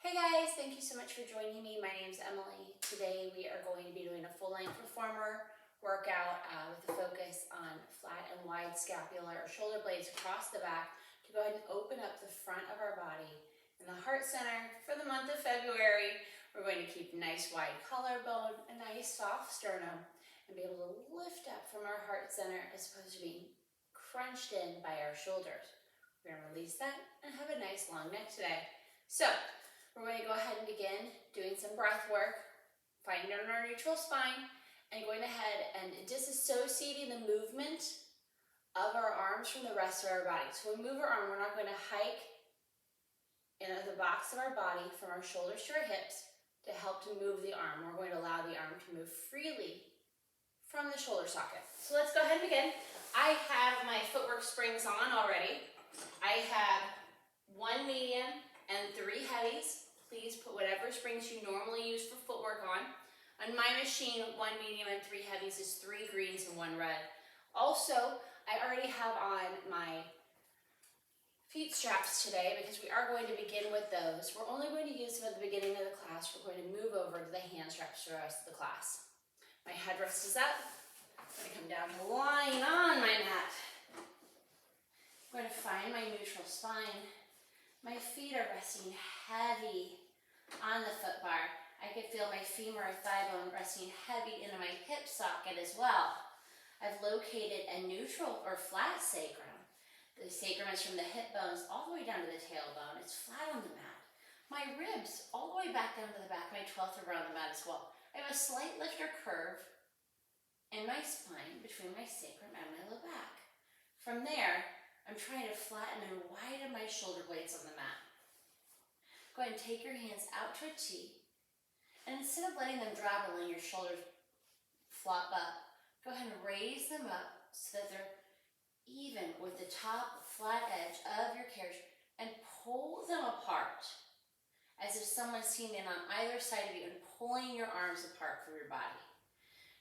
Hey guys, thank you so much for joining me. My name is Emily. Today we are going to be doing a full-length reformer workout with a focus on flat and wide scapular or shoulder blades across the back to go ahead and open up the front of our body. In the heart center for the month of February, we're going to keep nice wide collarbone, a nice soft sternum, and be able to lift up from our heart center as opposed to being crunched in by our shoulders. We're going to release that and have a nice long neck today. So, we're going to go ahead and begin doing some breath work, finding our neutral spine, and going ahead and disassociating the movement of our arms from the rest of our body. So when we move our arm, we're not going to hike in the box of our body from our shoulders to our hips to help to move the arm. We're going to allow the arm to move freely from the shoulder socket. So let's go ahead and begin. I have my footwork springs on already. I have 1 medium and 3 heavies. Please put whatever springs you normally use for footwork on. On my machine, 1 medium and 3 heavies is 3 greens and 1 red. Also, I already have on my feet straps today because we are going to begin with those. We're only going to use them at the beginning of the class. We're going to move over to the hand straps for the rest of the class. My headrest is up. I'm going to come down to lying on my mat. I'm going to find my neutral spine. My feet are resting heavy on the foot bar. I can feel my femur or thigh bone resting heavy into my hip socket as well. I've located a neutral or flat sacrum. The sacrum is from the hip bones all the way down to the tailbone. It's flat on the mat. My ribs all the way back down to the back. My 12th are on the mat as well. I have a slight lift or curve in my spine between my sacrum and my low back. From there, I'm trying to flatten and widen my shoulder blades on the mat. Go ahead and take your hands out to a T. And instead of letting them drop and letting your shoulders flop up, go ahead and raise them up so that they're even with the top flat edge of your carriage and pull them apart as if someone's sitting in on either side of you and pulling your arms apart from your body.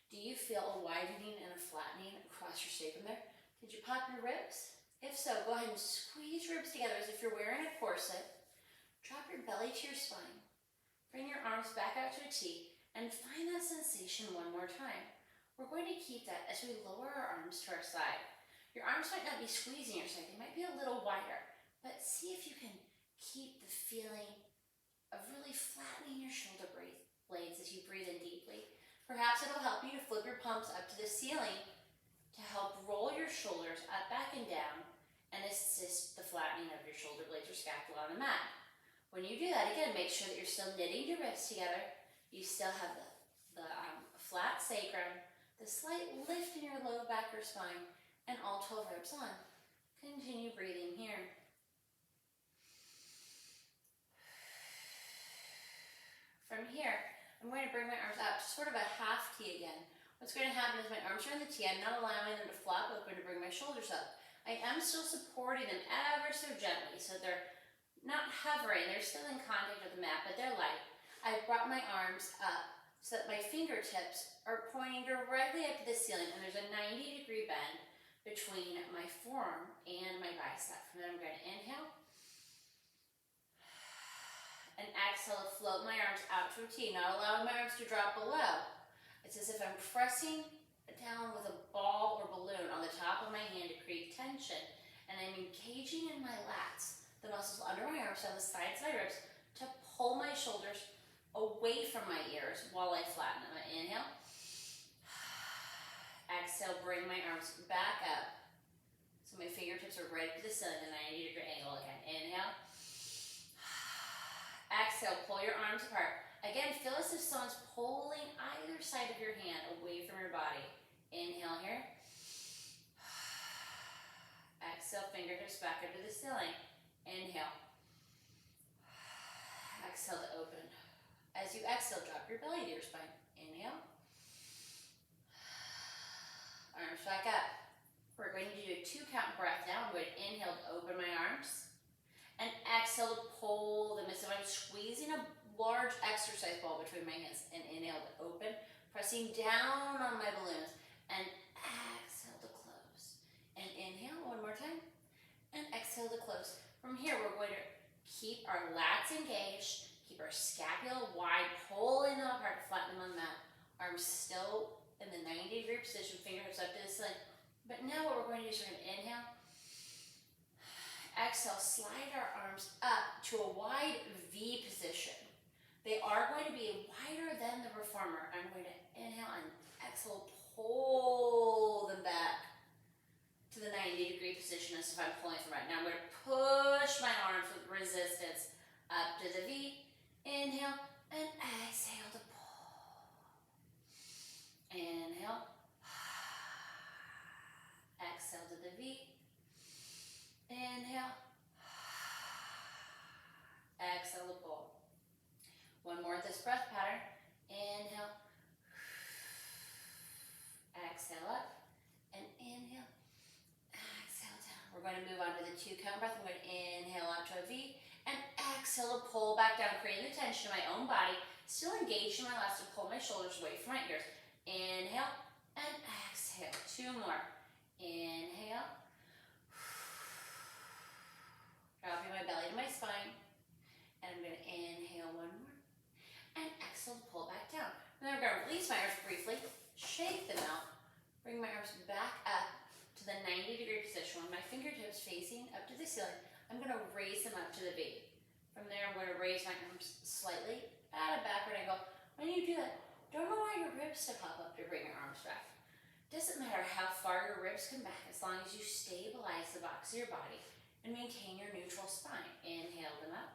Do you feel a widening and a flattening across your sacrum there? Did you pop your ribs? If so, go ahead and squeeze your ribs together as if you're wearing a corset. Drop your belly to your spine. Bring your arms back out to a T and find that sensation one more time. We're going to keep that as we lower our arms to our side. Your arms might not be squeezing your side, they might be a little wider, but see if you can keep the feeling of really flattening your shoulder blades as you breathe in deeply. Perhaps it'll help you to flip your palms up to the ceiling to help roll your shoulders up, back, and down and assist the flattening of your shoulder blades or scapula on the mat. When you do that, again, make sure that you're still knitting your ribs together. You still have the flat sacrum, the slight lift in your low back or spine, and all 12 ribs on. Continue breathing here. From here, I'm going to bring my arms up to sort of a half T again. What's going to happen is my arms are in the T. I'm not allowing them to flop open to bring my shoulders up. I am still supporting them ever so gently, so they're not hovering, they're still in contact with the mat, but they're light. I've brought my arms up so that my fingertips are pointing directly up to the ceiling, and there's a 90-degree bend between my forearm and my bicep. From then I'm going to inhale and exhale to float my arms out to a T, not allowing my arms to drop below. It's as if I'm pressing down with a ball or balloon on the top of my hand to create tension, and I'm engaging in my lats, the muscles under my arms, on the sides of my ribs, to pull my shoulders away from my ears while I flatten them. Inhale. Exhale, bring my arms back up so my fingertips are right to the ceiling, a 90-degree angle again. Inhale. Exhale, pull your arms apart. Again, feel as if someone's pulling either side of your hand away from your body. Inhale here. Exhale, fingertips back up to the ceiling. Inhale. Exhale to open. As you exhale, drop your belly to your spine. Inhale. Arms back up. We're going to do a 2-count breath now. I'm going to inhale to open my arms. And exhale to pull them as if I'm squeezing a large exercise ball between my hands. And inhale to open, pressing down on my balloons. And exhale to close. And inhale one more time. And exhale to close. From here, we're going to keep our lats engaged, Keep our scapula wide, pulling them apart, flatten them on the mat. Arms still in the 90-degree position, fingertips up to the ceiling. But now what we're going to do is we're going to inhale. Exhale, slide our arms up to a wide V position. They are going to be wider than the reformer. I'm going to inhale and exhale, pull them back to the 90-degree position as if I'm pulling from right now. I'm going to push my arms with resistance up to the V. Inhale and exhale to pull. Inhale. Exhale to the V. Inhale. Exhale to pull. One more of this breath pattern. Inhale. Exhale up. And inhale. Exhale down. We're going to move on to the 2 count breath. I'm going to inhale out to a V. And exhale to pull back down, creating the tension in my own body. Still engaged in my lats to pull my shoulders away from my ears. Inhale and exhale. 2 more. Inhale. Dropping my belly to my spine. And I'm going to inhale 1 more. And exhale to pull back down. And then I'm going to release my arms briefly. Shake them out. Bring my arms back up to the 90-degree position with my fingertips facing up to the ceiling. I'm going to raise them up to the V. From there, I'm going to raise my arms slightly at a backward angle. When you do that, don't allow your ribs to pop up to bring your arms back. Doesn't matter how far your ribs come back as long as you stabilize the box of your body and maintain your neutral spine. Inhale them up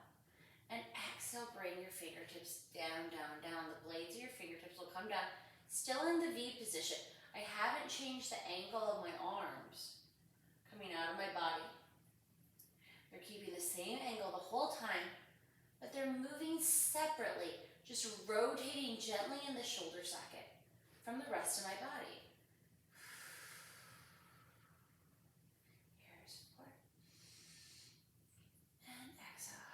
and exhale, bring your fingertips down, down, down. The blades of your fingertips will come down, still in the V position. I haven't changed the angle of my arms coming out of my body. They're keeping the same angle the whole time, but they're moving separately, just rotating gently in the shoulder socket from the rest of my body. Here's 4. And exhale.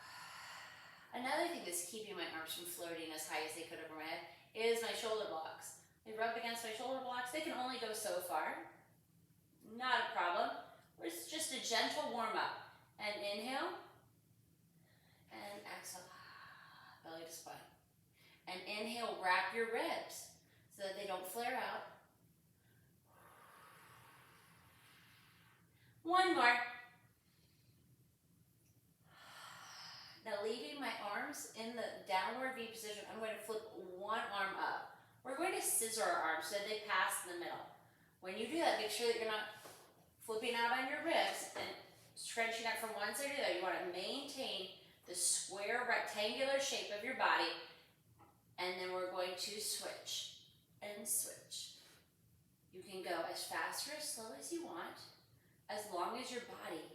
Another thing that's keeping my arms from floating as high as they could over my head is my shoulder blocks. They rub against my shoulder blocks. They can only go so far. Not a problem. It's just a gentle warm up. And inhale, and exhale, belly to spine. And inhale, wrap your ribs so that they don't flare out. 1 more. Now leaving my arms in the downward V position, I'm going to flip 1 arm up. We're going to scissor our arms so that they pass in the middle. When you do that, make sure that you're not flipping out on your ribs and stretching out from one side to the other. You want to maintain the square rectangular shape of your body, and then we're going to switch and switch. You can go as fast or as slow as you want, as long as your body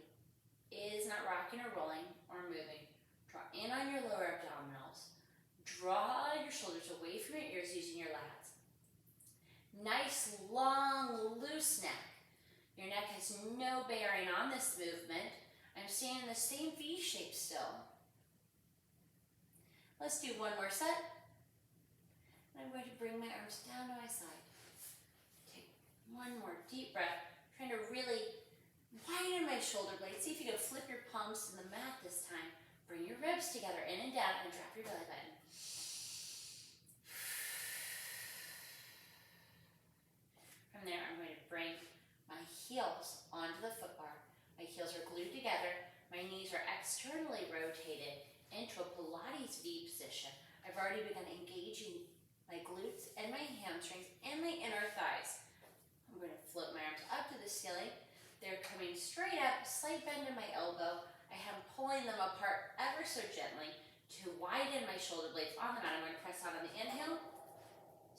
is not rocking or rolling or moving. Draw in on your lower abdominals. Draw your shoulders away from your ears using your lats. Nice, long, loose neck. Your neck has no bearing on this movement. I'm staying in the same V shape still. Let's do 1 more set. And I'm going to bring my arms down to my side. Take 1 more deep breath. Trying to really widen my shoulder blades. See if you can flip your palms to the mat this time. Bring your ribs together, in and down, and drop your belly button. From there, I'm going to bring my heels onto the foot bar. My heels are glued together. My knees are externally rotated into a Pilates V position. I've already begun engaging my glutes and my hamstrings and my inner thighs. I'm going to float my arms up to the ceiling. They're coming straight up, slight bend in my elbow. I am pulling them apart ever so gently to widen my shoulder blades on the mat. I'm going to press out on the inhale,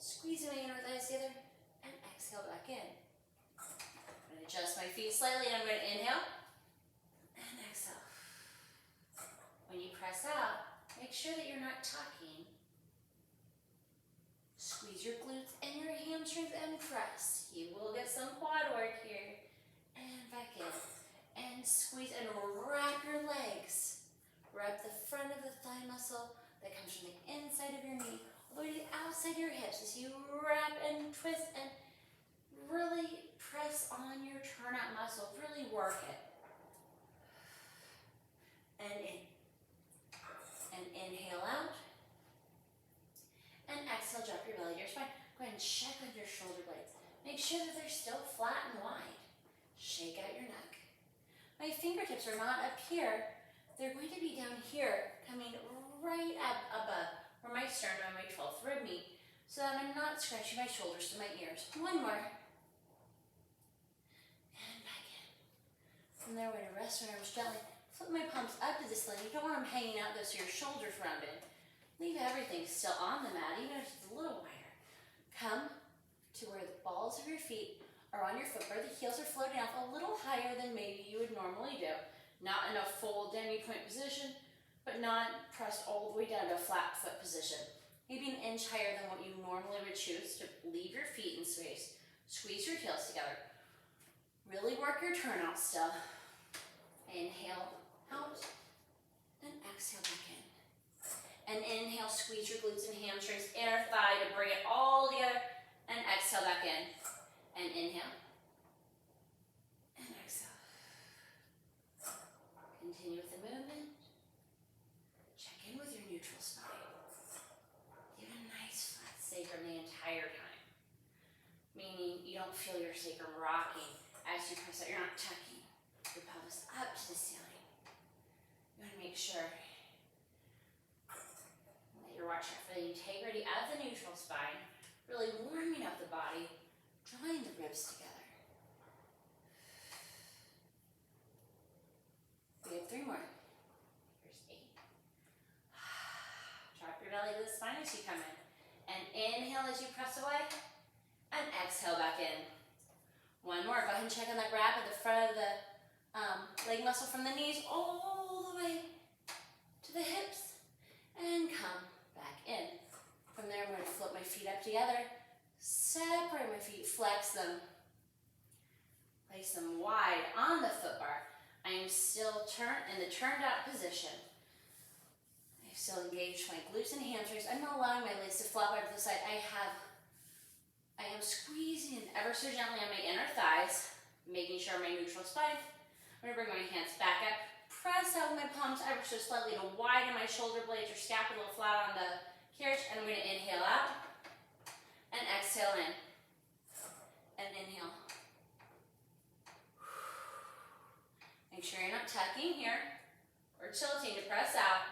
squeezing my inner thighs together, and exhale back in. I'm going to adjust my feet slightly, and I'm going to inhale and exhale. When you press out, make sure that you're not tucking. Squeeze your glutes and your hamstrings and press. You will get some quad work here. And back in. And squeeze and wrap your legs. Wrap the front of the thigh muscle that comes from the inside of your knee all the way to the outside of your hips as you wrap and twist and really press on your turnout muscle. Really work it. And in. And inhale out. and check on your shoulder blades. Make sure that they're still flat and wide. Shake out your neck. My fingertips are not up here. They're going to be down here, coming right up above where my sternum and my 12th rib meet, so that I'm not scratching my shoulders to my ears. One more. And back in. From there, we're going to rest my arms gently. Flip my palms up to the ceiling. You don't want them hanging out though, so your shoulders rounded. Leave everything still on the mat, even if it's a little wider. Come to where the balls of your feet are on your footbar. The heels are floating off a little higher than maybe you would normally do. Not in a full demi-point position, but not pressed all the way down to a flat foot position. Maybe an inch higher than what you normally would choose to leave your feet in space. Squeeze your heels together. Really work your turnout still. Inhale out and exhale back in. And inhale, squeeze your glutes and hamstrings, inner thigh to bring it all together, and exhale back in. And inhale and exhale. Continue with the movement. Check in with your neutral spine. Give a nice flat sacrum the entire time. Meaning you don't feel your sacrum rocking as you press out. You're not tucking your pelvis up to the ceiling. You want to make sure that you're watching for the integrity of the neutral spine, really warming up the body, drawing the ribs together. We have 3 more. Here's 8. Drop your belly to the spine as you come in. And inhale as you press away. And exhale back in. 1 more. Go ahead and check on that wrap at the front of the leg muscle from the knees all the way to the hips. And come back in. From there, I'm going to flip my feet up together. Separate my feet, flex them. Place them wide on the footbar. I am still in the turned out position. I've still engaged my glutes and hamstrings. I'm not allowing my legs to flop out to the side. I am squeezing ever so gently on my inner thighs, making sure my neutral spine. I'm going to bring my hands back up, press out my palms ever so slightly to widen my shoulder blades or scapula flat on the carriage, and I'm going to inhale out and exhale in. And inhale. Make sure you're not tucking here or tilting to press out.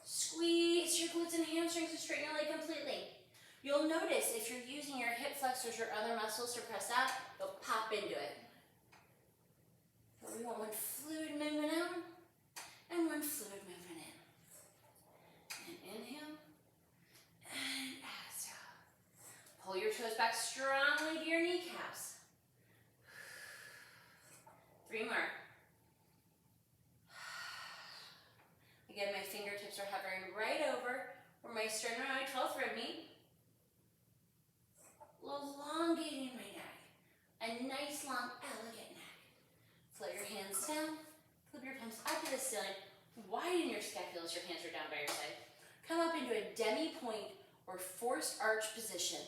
Squeeze your glutes and hamstrings to straighten your leg completely. You'll notice if you're using your hip flexors or other muscles to press out, you'll pop into it. But we want one fluid movement out and one fluid movement in. And inhale and exhale. Pull your toes back strongly to your kneecaps. 3 more. Again, my fingertips are hovering right over where my sternum and my 12th rib meet. Elongating my neck. A nice, long, elegant neck. Float your hands down. Flip your palms up to the ceiling. Widen your scapula as your hands are down by your side. Come up into a demi-point or forced arch position.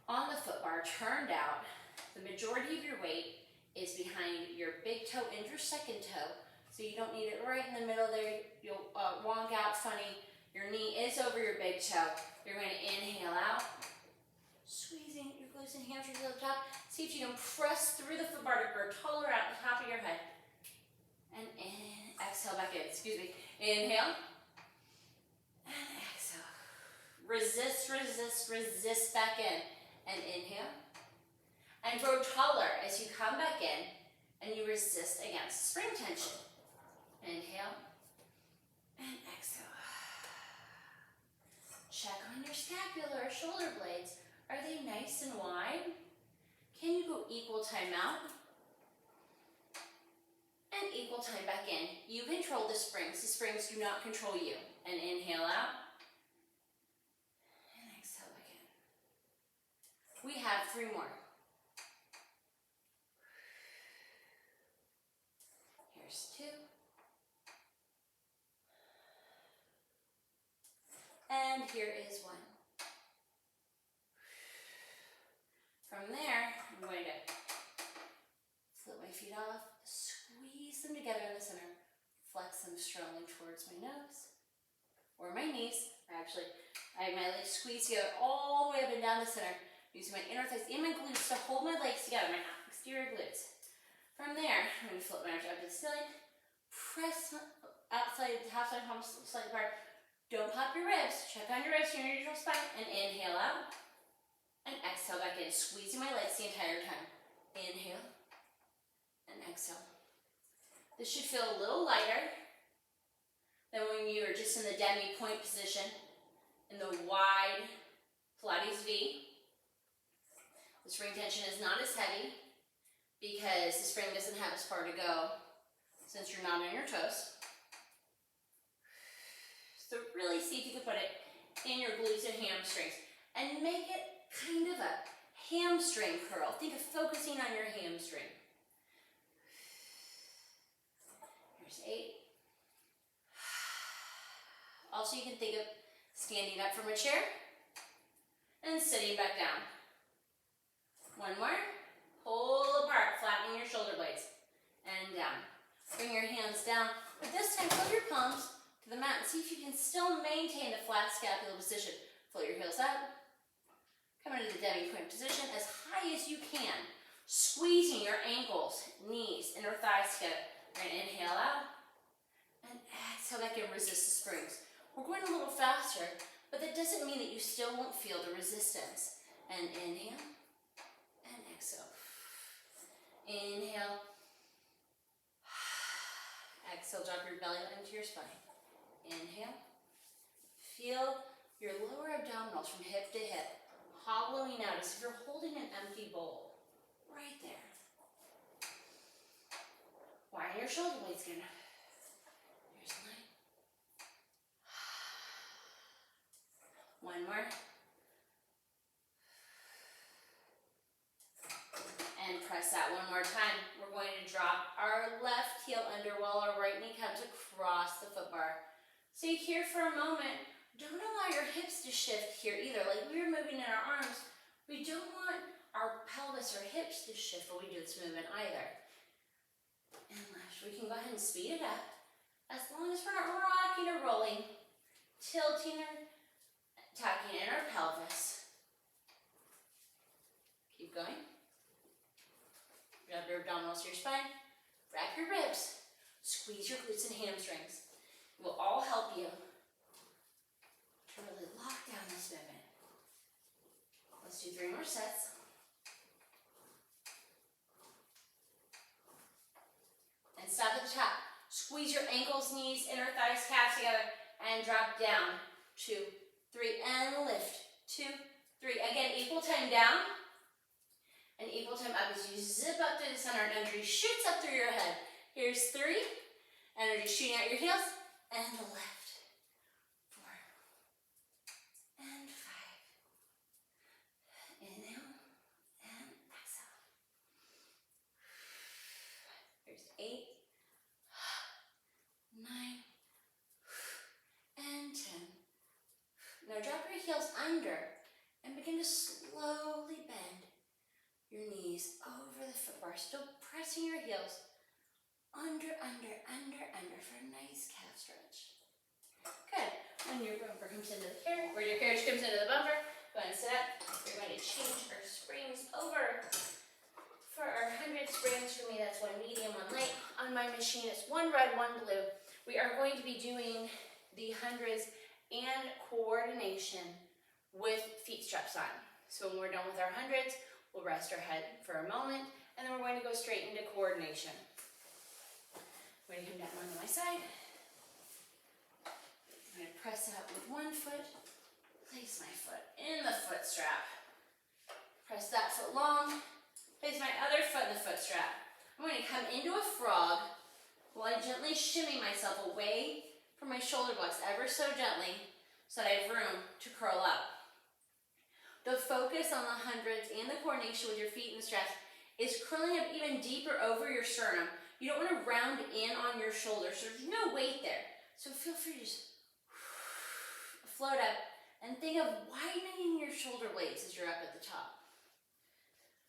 On the footbar, turned out, the majority of your weight is behind your big toe and your second toe, so you don't need it right in the middle there. You'll wonk out funny. Your knee is over your big toe. You're going to inhale out, squeezing your glutes and hamstrings at the top. See if you can press through the footbar to grow taller out the top of your head. And exhale back in. Excuse me. Inhale. And exhale. Resist, resist, resist back in. And inhale. And grow taller as you come back in and you resist against spring tension. Inhale and exhale. Check on your scapula or shoulder blades. Are they nice and wide? Can you go equal time out and equal time back in? You control the springs. The springs do not control you. And inhale out and exhale back in. We have 3 more. Here's 2. And here is 1. From there, I'm going to flip my feet off, squeeze them together in the center, flex them strongly towards my nose, or my knees. I have my legs squeezed together all the way up and down the center, using my inner thighs and my glutes to hold my legs together, my exterior glutes. From there, I'm going to flip my arms up to the ceiling, press outside, half side palms slightly apart. Don't pop your ribs. Check on your ribs, your neutral spine, and inhale out. And exhale back in, squeezing my legs the entire time. Inhale and exhale. This should feel a little lighter than when you are just in the demi-point position in the wide Pilates V. The spring tension is not as heavy because the spring doesn't have as far to go since you're not on your toes. So really see if you can put it in your glutes and hamstrings and make it kind of a hamstring curl. Think of focusing on your hamstring. Here's 8. Also, you can think of standing up from a chair and sitting back down. One more. Pull apart, flattening your shoulder blades and down. Bring your hands down, but this time float your palms to the mat and see if you can still maintain the flat scapula position. Float your heels up. Come into the demi-point position as high as you can, squeezing your ankles, knees, inner thighs together. We're going to inhale out and exhale back and resist the springs. We're going a little faster, but that doesn't mean that you still won't feel the resistance. And inhale and exhale. Inhale. Exhale, drop your belly button to your spine. Inhale. Feel your lower abdominals from hip to hip, hollowing out as if you're holding an empty bowl. Right there. Widen your shoulder blades again. Here's 9. One more. And press that one more time. We're going to drop our left heel under while our right knee comes across the foot bar. So here for a moment, don't allow your hips to shift here either. Like we were moving in our arms, we don't want our pelvis or hips to shift when we do this movement either. And last, we can go ahead and speed it up. As long as we're not rocking or rolling, tilting or tucking in our pelvis. Keep going. Grab your abdominals to your spine, wrap your ribs, squeeze your glutes and hamstrings. It will all help you to really lock down this movement. Let's do 3 more sets. And stop at the top. Squeeze your ankles, knees, inner thighs, calves together, and drop down. 2, 3, and lift. 2, 3. Again, equal time down. And equal time up as you zip up through the center and energy shoots up through your head. Here's 3, energy shooting out your heels, and the left. 4, and 5. Inhale, and exhale. Here's 8, 9, and 10. Now drop your heels under and begin to slowly bend your knees over the foot bar, still pressing your heels under for a nice calf stretch. Good. When your bumper comes into the carriage, or your carriage comes into the bumper, go ahead and sit up. We're going to change our springs over. For our 100 springs, for me that's 1 medium, 1 light. On my machine it's 1 red, 1 blue. We are going to be doing the 100s and coordination with feet straps on. So when we're done with our 100s, we'll rest our head for a moment, and then we're going to go straight into coordination. I'm going to come down onto my side. I'm going to press out with 1 foot, place my foot in the foot strap. Press that foot long, place my other foot in the foot strap. I'm going to come into a frog while I gently shimmy myself away from my shoulder blocks ever so gently so that I have room to curl up. The focus on the 100s and the coordination with your feet and the straps is curling up even deeper over your sternum. You don't want to round in on your shoulders, so there's no weight there. So feel free to just float up and think of widening your shoulder blades as you're up at the top.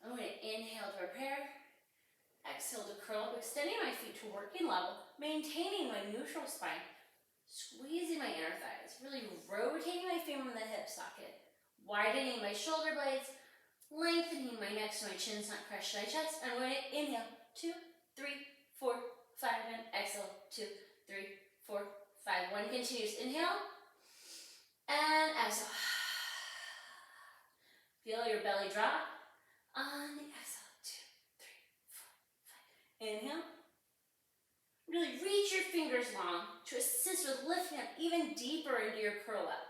I'm going to inhale to prepare, exhale to curl up, extending my feet to working level, maintaining my neutral spine, squeezing my inner thighs, Really rotating my femur in the hip socket, widening my shoulder blades, lengthening my neck so my chin's not crushed to my chest. I'm going to inhale, 2, 3, 4, 5, and exhale, 2, 3, 4, 5. One continuous inhale, and exhale. Feel your belly drop on the exhale, 2, 3, 4, 5. Inhale. Really reach your fingers long to assist with lifting up even deeper into your curl up.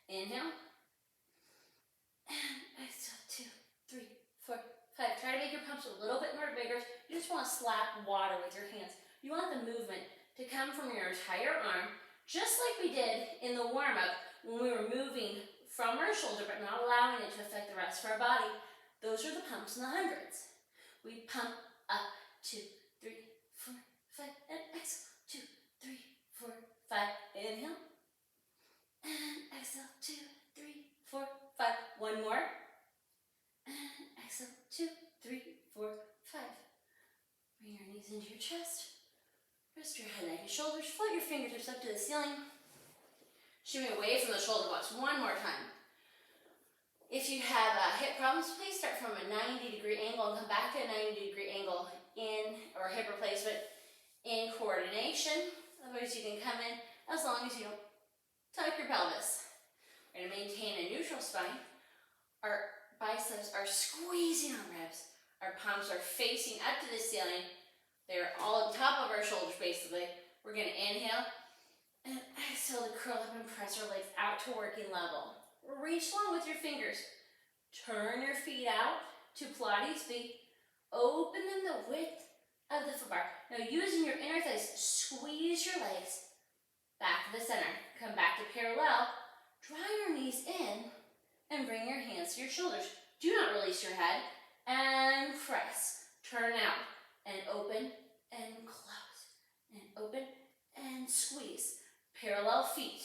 Inhale. And exhale, 2, 3, 4, 5. Try to make your pumps a little bit more vigorous. You just want to slap water with your hands. You want the movement to come from your entire arm, just like we did in the warm-up when we were moving from our shoulder but not allowing it to affect the rest of our body. Those are the pumps in the hundreds. We pump up, 2, 3, 4, 5, and exhale, 2, 3, 4, 5. Inhale, and exhale, 2, 3, 4, 5. One more, and exhale, 2, 3, 4, 5. Bring your knees into your chest. Rest your head, neck, and shoulders. Float your fingertips up to the ceiling. Shimmy away from the shoulder blocks one more time. If you have hip problems, please start from a 90-degree angle and come back to a 90-degree angle or hip replacement in coordination. Otherwise, you can come in as long as you don't tuck your pelvis. We're going to maintain a neutral spine. Our biceps are squeezing our ribs. Our palms are facing up to the ceiling. They're all on top of our shoulders, basically. We're going to inhale and exhale to curl up and press our legs out to working level. Reach long with your fingers. Turn your feet out to Pilates feet. Open them the width of the foot bar. Now using your inner thighs, squeeze your legs back to the center. Come back to parallel. Draw your knees in and bring your hands to your shoulders. Do not release your head. And press. Turn out and open and close. And open and squeeze. Parallel feet.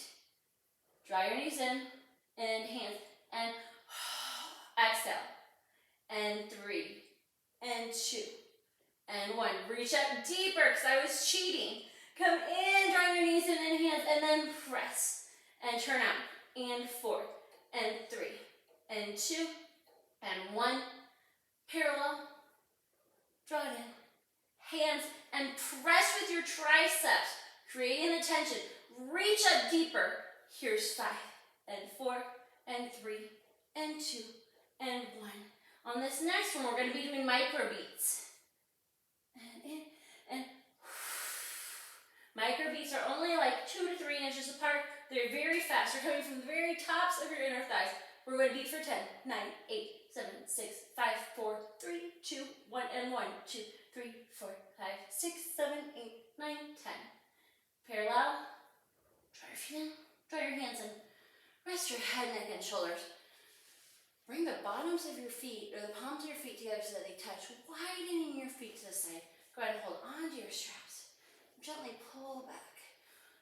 Draw your knees in. And hands, and exhale, and 3, and 2, and 1. Reach up deeper, because I was cheating. Come in, draw your knees in and hands, and then press, and turn out, and 4, and 3, and 2, and 1. Parallel, draw it in, hands, and press with your triceps, creating the tension. Reach up deeper. Here's 5. And 4, and 3, and 2, and 1. On this next one, we're going to be doing micro beats. And in, and micro beats are only like 2 to 3 inches apart. They're very fast. They're coming from the very tops of your inner thighs. We're going to beat for 10, 9, 8, 7, 6, 5, 4, 3, 2, 1, and 1, 2, 3, 4, 5, 6, 7, 8, 9, 10. Parallel. Draw your feet in. Draw your hands in. Rest your head, neck, and shoulders. Bring the bottoms of your feet or the palms of your feet together so that they touch, widening your feet to the side. Go ahead and hold onto your straps. Gently pull back.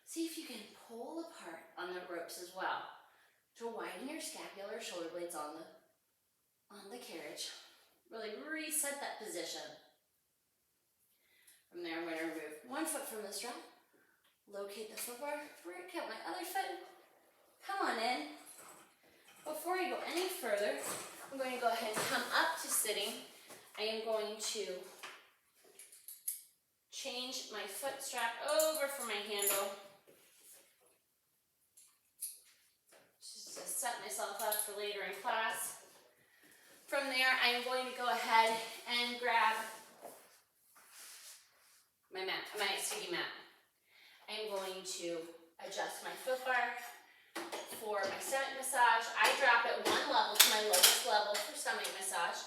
See if you can pull apart on the ropes as well to widen your scapular shoulder blades on the carriage. Really reset that position. From there, I'm going to remove one foot from the strap. Locate the foot bar. Break out my other foot. Come on in. Before I go any further, I'm going to go ahead and come up to sitting. I am going to change my foot strap over for my handle. Just to set myself up for later in class. From there, I'm going to go ahead and grab my sticky mat. I'm going to adjust my foot bar for my stomach massage. I drop it one level to my lowest level for stomach massage.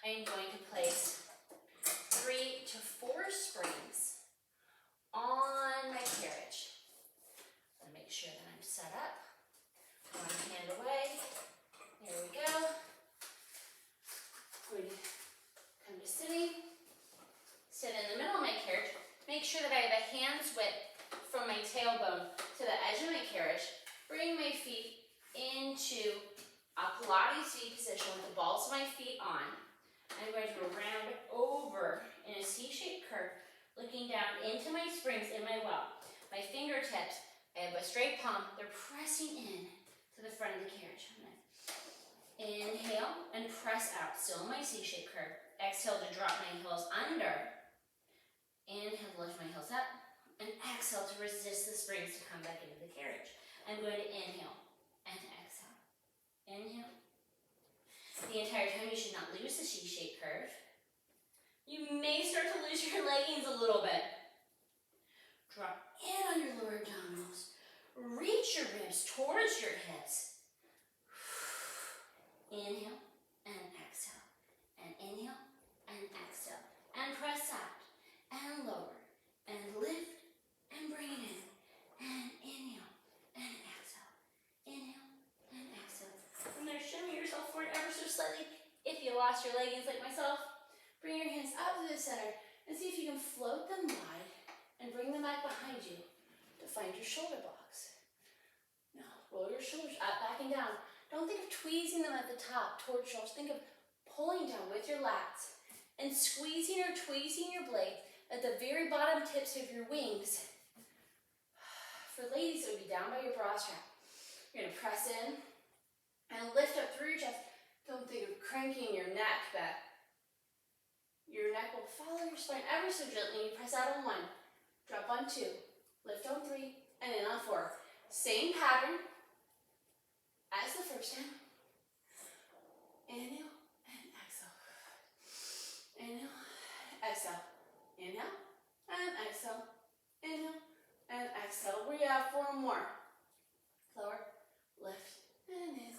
I am going to place 3 to 4 springs on my carriage. I'm going to make sure that I'm set up. One hand away. There we go. I'm going to come to sitting. Sit in the middle of my carriage. Make sure that I have a hand's width from my tailbone to the edge of my carriage. Bring my feet into a Pilates feet position with the balls of my feet on. I'm going to round over in a C-shaped curve, looking down into my springs in my well. My fingertips, I have a straight palm, they're pressing in to the front of the carriage. I'm gonna inhale and press out, still in my C-shaped curve. Exhale to drop my heels under. Inhale to lift my heels up. And exhale to resist the springs to come back into the carriage. I'm going to inhale and exhale. Inhale. The entire time you should not lose the C-shaped curve. You may start to lose your leggings a little bit. Drop in on your lower abdominals. Reach your ribs towards your hips. Inhale and exhale. And inhale and exhale. And press out. And lower. And lift. And bring it in. And inhale. And exhale. Inhale and exhale. From there, shimmy yourself forward ever so slightly. If you lost your leggings like myself, bring your hands up to the center and see if you can float them wide and bring them back behind you to find your shoulder blocks. Now, roll your shoulders up, back and down. Don't think of tweezing them at the top towards shoulders. Think of pulling down with your lats and squeezing or tweezing your blade at the very bottom tips of your wings. For ladies, it would be down by your bra strap. You're gonna press in and lift up through your chest. Don't think of cranking your neck back. Your neck will follow your spine ever so gently. You press out on 1, drop on 2, lift on 3, and in on 4. Same pattern as the first time. Inhale and exhale. Inhale, exhale. Inhale and exhale. Inhale and exhale. We have 4 more. Lower, lift, and in.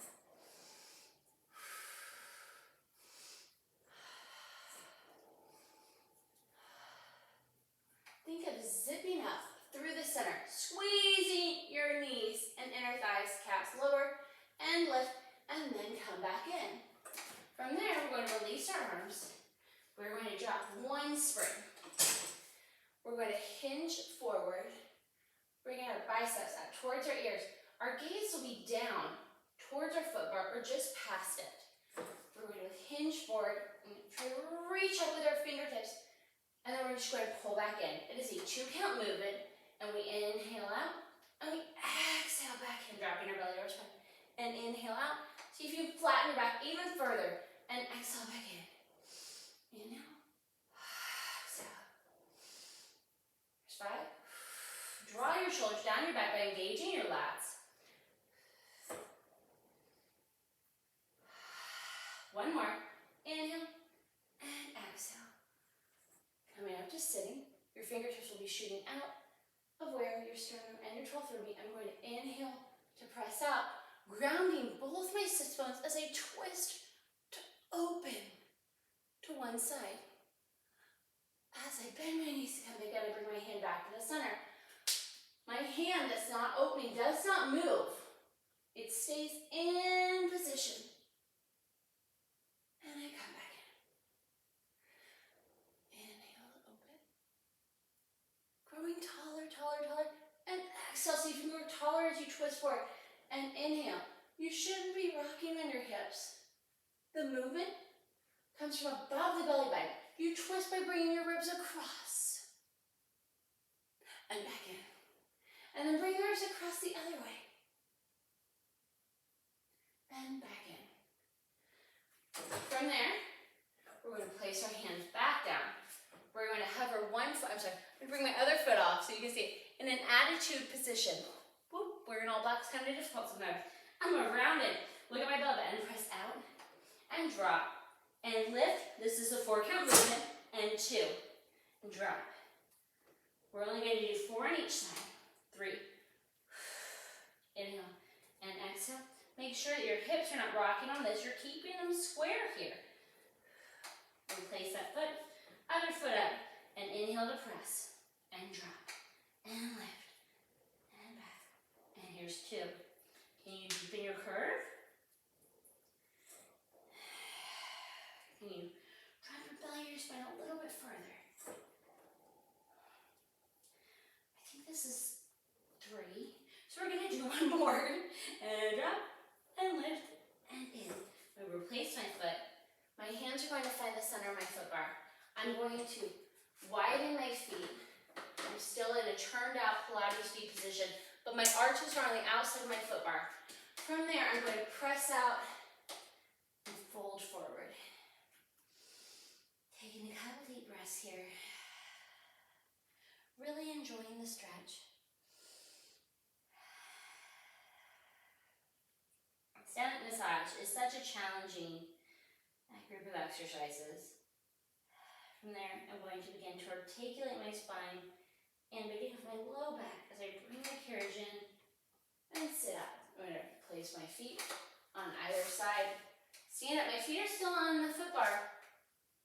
Think of zipping up through the center, squeezing your knees and inner thighs, calves lower, and lift, and then come back in. From there, we're going to release our arms. We're going to drop 1 spring. We're going to hinge forward, bringing our biceps up towards our ears. Our gaze will be down towards our foot bar or just past it. We're going to hinge forward and try to reach up with our fingertips. And then we're just going to pull back in. It is a 2-count movement. And we inhale out. And we exhale back in, dropping our belly to our spine. And inhale out. See if you can flatten your back even further. And exhale back in. Inhale. Exhale. There's 5. Draw your shoulders down your back by engaging your lats. 1 more. Inhale. And exhale. Coming up to sitting, your fingertips will be shooting out of where your sternum and your 12th rib meet. I'm going to inhale to press out, grounding both my sit bones as I twist to open to one side. As I bend my knees to come back out, I bring my hand back to the center. My hand that's not opening does not move. It stays in position. And I come back in. Growing taller, taller, taller, and exhale. See if you can grow taller as you twist forward. And inhale. You shouldn't be rocking on your hips. The movement comes from above the belly button. You twist by bringing your ribs across. And back in. And then bring your ribs across the other way. And back in. From there, we're going to place our hands back down. We're going to hover 1 foot, I'm sorry, I'm going to bring my other foot off so you can see, in an attitude position. Whoop, we're in all blacks, kind of difficult sometimes. I'm going to round it, look at my belly button, and press out, and drop, and lift. This is a 4-count movement, and 2, and drop. We're only going to do 4 on each side. 3, inhale, and exhale. Make sure that your hips are not rocking on this, you're keeping them square here. And place that foot. Other foot up, and inhale to press, and drop, and lift, and back. And here's 2. Can you deepen your curve? Can you drop your belly, your spine a little bit further? I think this is 3. So we're going to do 1 more. And drop, and lift, and in. I'm going to replace my foot. My hands are going to find the center of my foot bar. I'm going to widen my feet. I'm still in a a turned out Pilates feet position, but my arches are on the outside of my foot bar. From there, I'm going to press out and fold forward. Taking a couple deep breaths here. Really enjoying the stretch. Stand-up massage is such a challenging group of exercises. From there, I'm going to begin to articulate my spine and begin with my low back as I bring my carriage in and sit up. I'm going to place my feet on either side. Stand up. My feet are still on the foot bar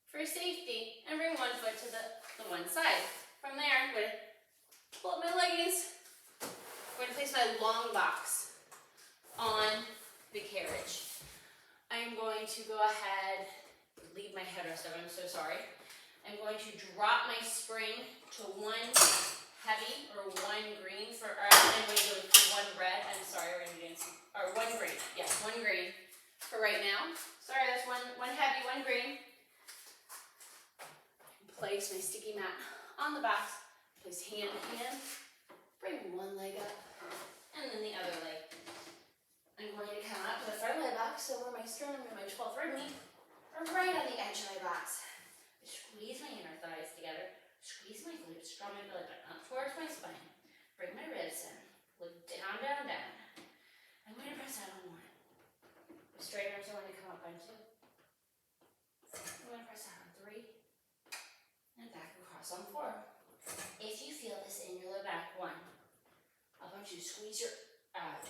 for safety, and bring one foot to the one side. From there, I'm going to pull up my leggings. I'm going to place my long box on the carriage. I'm going to go ahead, leave my headrest up, I'm so sorry. I'm going to drop my spring to one heavy or one green for, or I'm going to go to one red. I'm sorry, we're going to be doing some, or one green. Yes, one green for right now. Sorry, that's one heavy, one green. Place my sticky mat on the box. Place hand to hand. Bring one leg up and then the other leg. I'm going to come up to the front of my box so where my sternum and my 12th rib meet are right on the edge of my box. Squeeze my inner thighs together. Squeeze my glutes. Draw my belly button up towards my spine. Bring my ribs in. Look down, down, down. I'm going to press out on one. The straight arms are going to come up on two. I'm going to press out on three. And back across on four. If you feel this in your low back, one. I want you to squeeze your,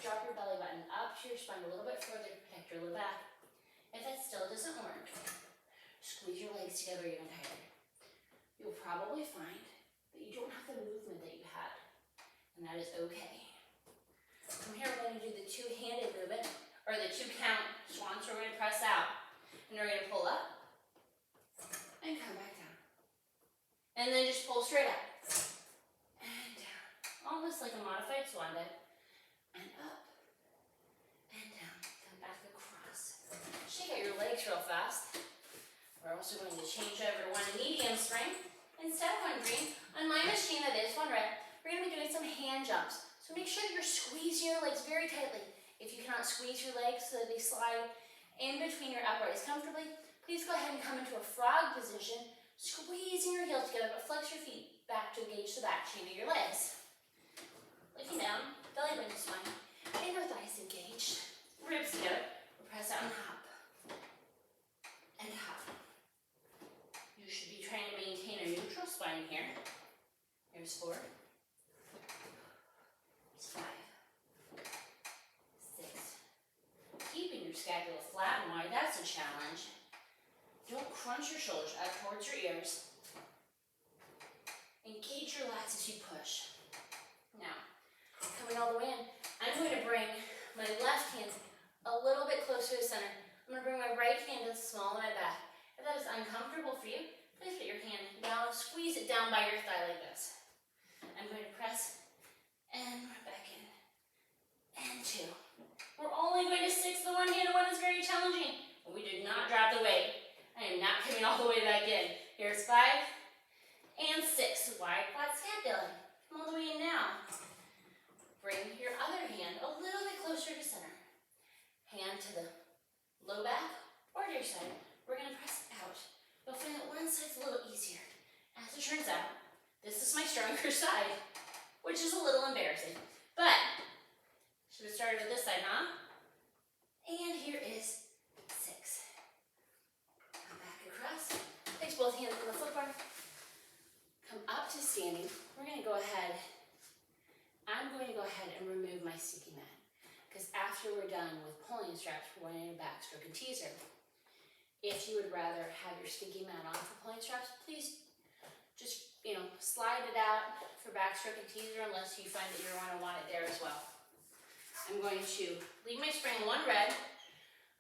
drop your belly button up to your spine a little bit further to protect your low back. If that still doesn't work, squeeze your legs together even tighter. You'll probably find that you don't have the movement that you had, and that is okay. From here, we're going to do the two-handed movement, or the two-count swan. So we're going to press out, and we're going to pull up, and come back down. And then just pull straight up, and down. Almost like a modified swan dive, and up, and down. Come back across. Shake out your legs real fast. We're also going to change over to one medium strength. Instead of one green, on my machine that is one red, we're going to be doing some hand jumps. So make sure you're squeezing your legs very tightly. If you cannot squeeze your legs so that they slide in between your uprights comfortably, please go ahead and come into a frog position, squeezing your heels together, but flex your feet back to engage the back chain of your legs. Looking down, belly button to spine, inner thighs engaged, ribs together. We'll press out and hop. And hop. You should be trying to maintain a neutral spine here. Here's 4. It's 5. 6. Keeping your scapula flat and wide, that's a challenge. Don't crunch your shoulders up towards your ears. Engage your lats as you push. Now, coming all the way in, I'm going to bring my left hand a little bit closer to the center. I'm going to bring my right hand to the small of my back. If that is uncomfortable for you, please put your hand down, squeeze it down by your thigh like this. I'm going to press and back in. And 2. We're only going to 6. The one-handed one is very challenging. We did not drop the weight. I am not coming all the way back in. Here's 5 and 6. Wide quad scapula. Come all the way in now. Bring your other hand a little bit closer to center. Hand to the low back or to your side. We're going to press out. You'll find that one side's a little easier. As it turns out, this is my stronger side, which is a little embarrassing. But, should have started with this side, huh? And here is 6. Come back across. Place both hands on the foot bar. Come up to standing. We're going to go ahead. I'm going to go ahead and remove my sticky mat. Because after we're done with pulling straps, we're going into backstroke and teaser. If you would rather have your sticky mat on for pulling straps, please just, slide it out for backstroke and teaser unless you find that you're going to want it there as well. I'm going to leave my spring one red.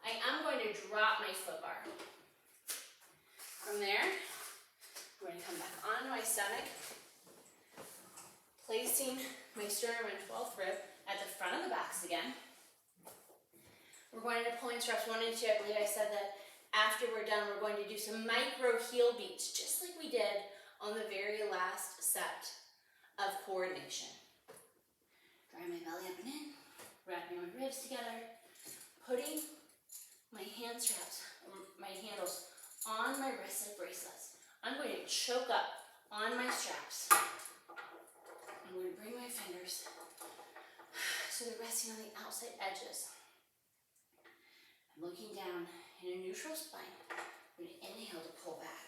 I am going to drop my foot bar. From there, I'm going to come back onto my stomach, placing my sternum and 12th rib at the front of the box again. We're going into pulling straps 1 and 2. I believe I said that after we're done, we're going to do some micro heel beats, just like we did on the very last set of coordination. Drawing my belly up and in, wrapping my ribs together, putting my hand straps, my handles on my wrists like bracelets. I'm going to choke up on my straps. I'm going to bring my fingers so they're resting on the outside edges. I'm looking down in a neutral spine. I'm going to inhale to pull back.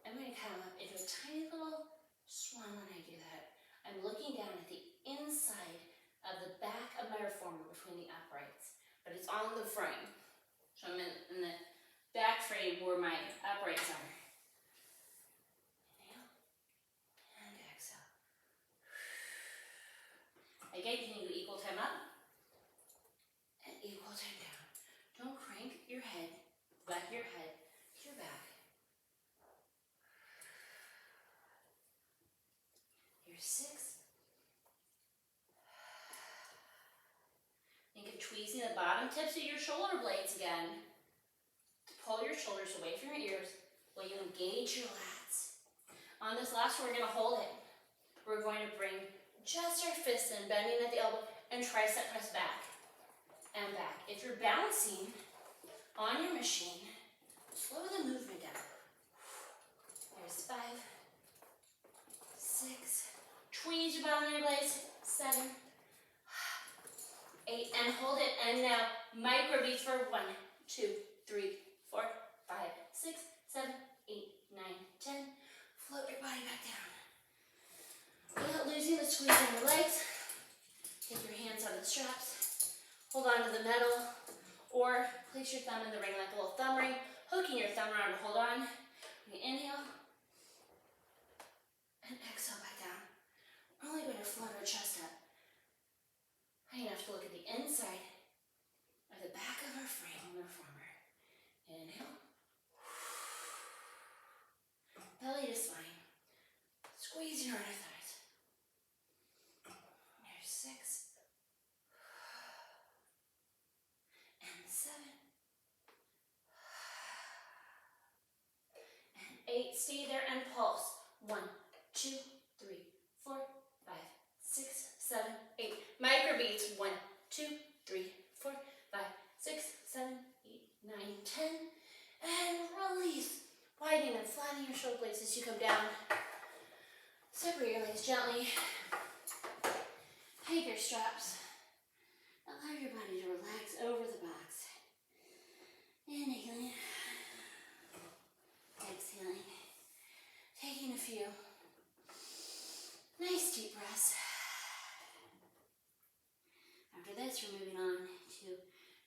I'm going to come up into a tiny little swan when I do that. I'm looking down at the inside of the back of my reformer between the uprights, but it's on the frame. So I'm in the back frame where my uprights are. Inhale and exhale. Again, can you do equal time up and equal time down? Don't crank your head, back your head to your back. Here's 6. Think of tweezing the bottom tips of your shoulder blades again to pull your shoulders away from your ears while you engage your lats. On this last one, we're going to hold it. We're going to bring just our fists in, bending at the elbow, and tricep press back and back. If you're bouncing on your machine, slow the movement down. There's 5, 6, tweeze your bottom of your blades, 7, 8, and hold it. And now micro beats for 1, 2, 3, 4, 5, 6, 7, 8, 9, 10. Float your body back down. Without losing the squeeze on your legs, take your hands out of the straps, hold on to the metal, or place your thumb in the ring like a little thumb ring, hooking your thumb around to hold on. We inhale and exhale back down. We're only going to float our chest up. High enough to look at the inside of the back of our frame on the reformer. Inhale. Belly to spine. Squeeze your inner thighs. There's 6. And 7. And 8. Stay there and pulse. 1, 2, 3, 4, 5, 6, 7, 8. Micro beats. 1, 2, 3, 4, 5, 6, 7, 8, 9, 10. And release. Widening and flattening your shoulder blades as you come down. Separate your legs gently. Take your straps. Allow your body to relax over the box. Inhaling. Exhaling. Taking a few nice deep breaths. After this, we're moving on to